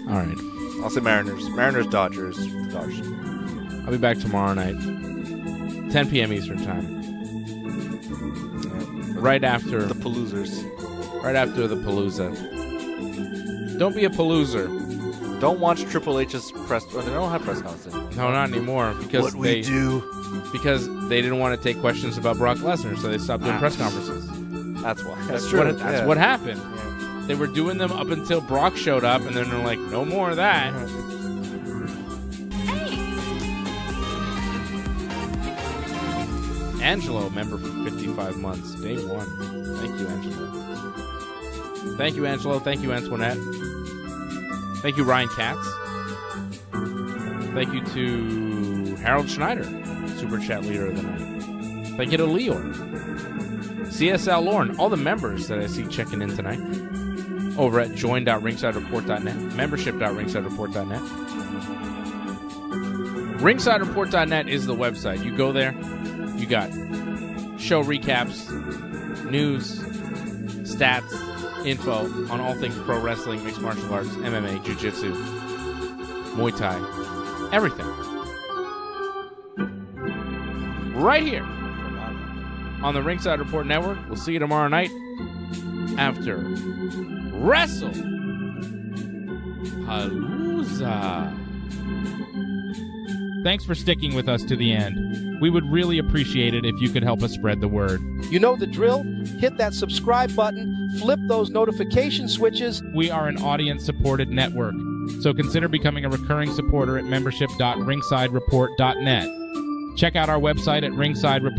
All right. I'll say Mariners. Mariners, Dodgers. The Dodgers. I'll be back tomorrow night, 10 p.m. Eastern time. Yeah. Right after the Paloozers. Right after the Palooza. Don't be a Paloozer. Don't watch Triple H's press. Or they don't have press conferences anymore. No, not anymore. Because we do. Because they didn't want to take questions about Brock Lesnar, so they stopped doing press conferences. That's why. That's what happened. Yeah. They were doing them up until Brock showed up, and then they're like, no more of that. Angelo, member for 55 months, day 1. Thank you, Angelo. Thank you, Angelo. Thank you, Antoinette. Thank you, Ryan Katz. Thank you to Harold Schneider, Super Chat Leader of the Night. Thank you to Leor. CSL Lorne, all the members that I see checking in tonight. Over at join.ringsidereport.net, membership.ringsidereport.net. Ringsidereport.net is the website. You go there, you got show recaps, news, stats, info on all things pro wrestling, mixed martial arts, MMA, jiu-jitsu, Muay Thai, everything. Right here on the Ringside Report Network. We'll see you tomorrow night after Wrestlepalooza. Thanks for sticking with us to the end. We would really appreciate it if you could help us spread the word. You know the drill. Hit that subscribe button, flip those notification switches. We are an audience-supported network, so consider becoming a recurring supporter at membership.ringsidereport.net. Check out our website at ringsidereport.net.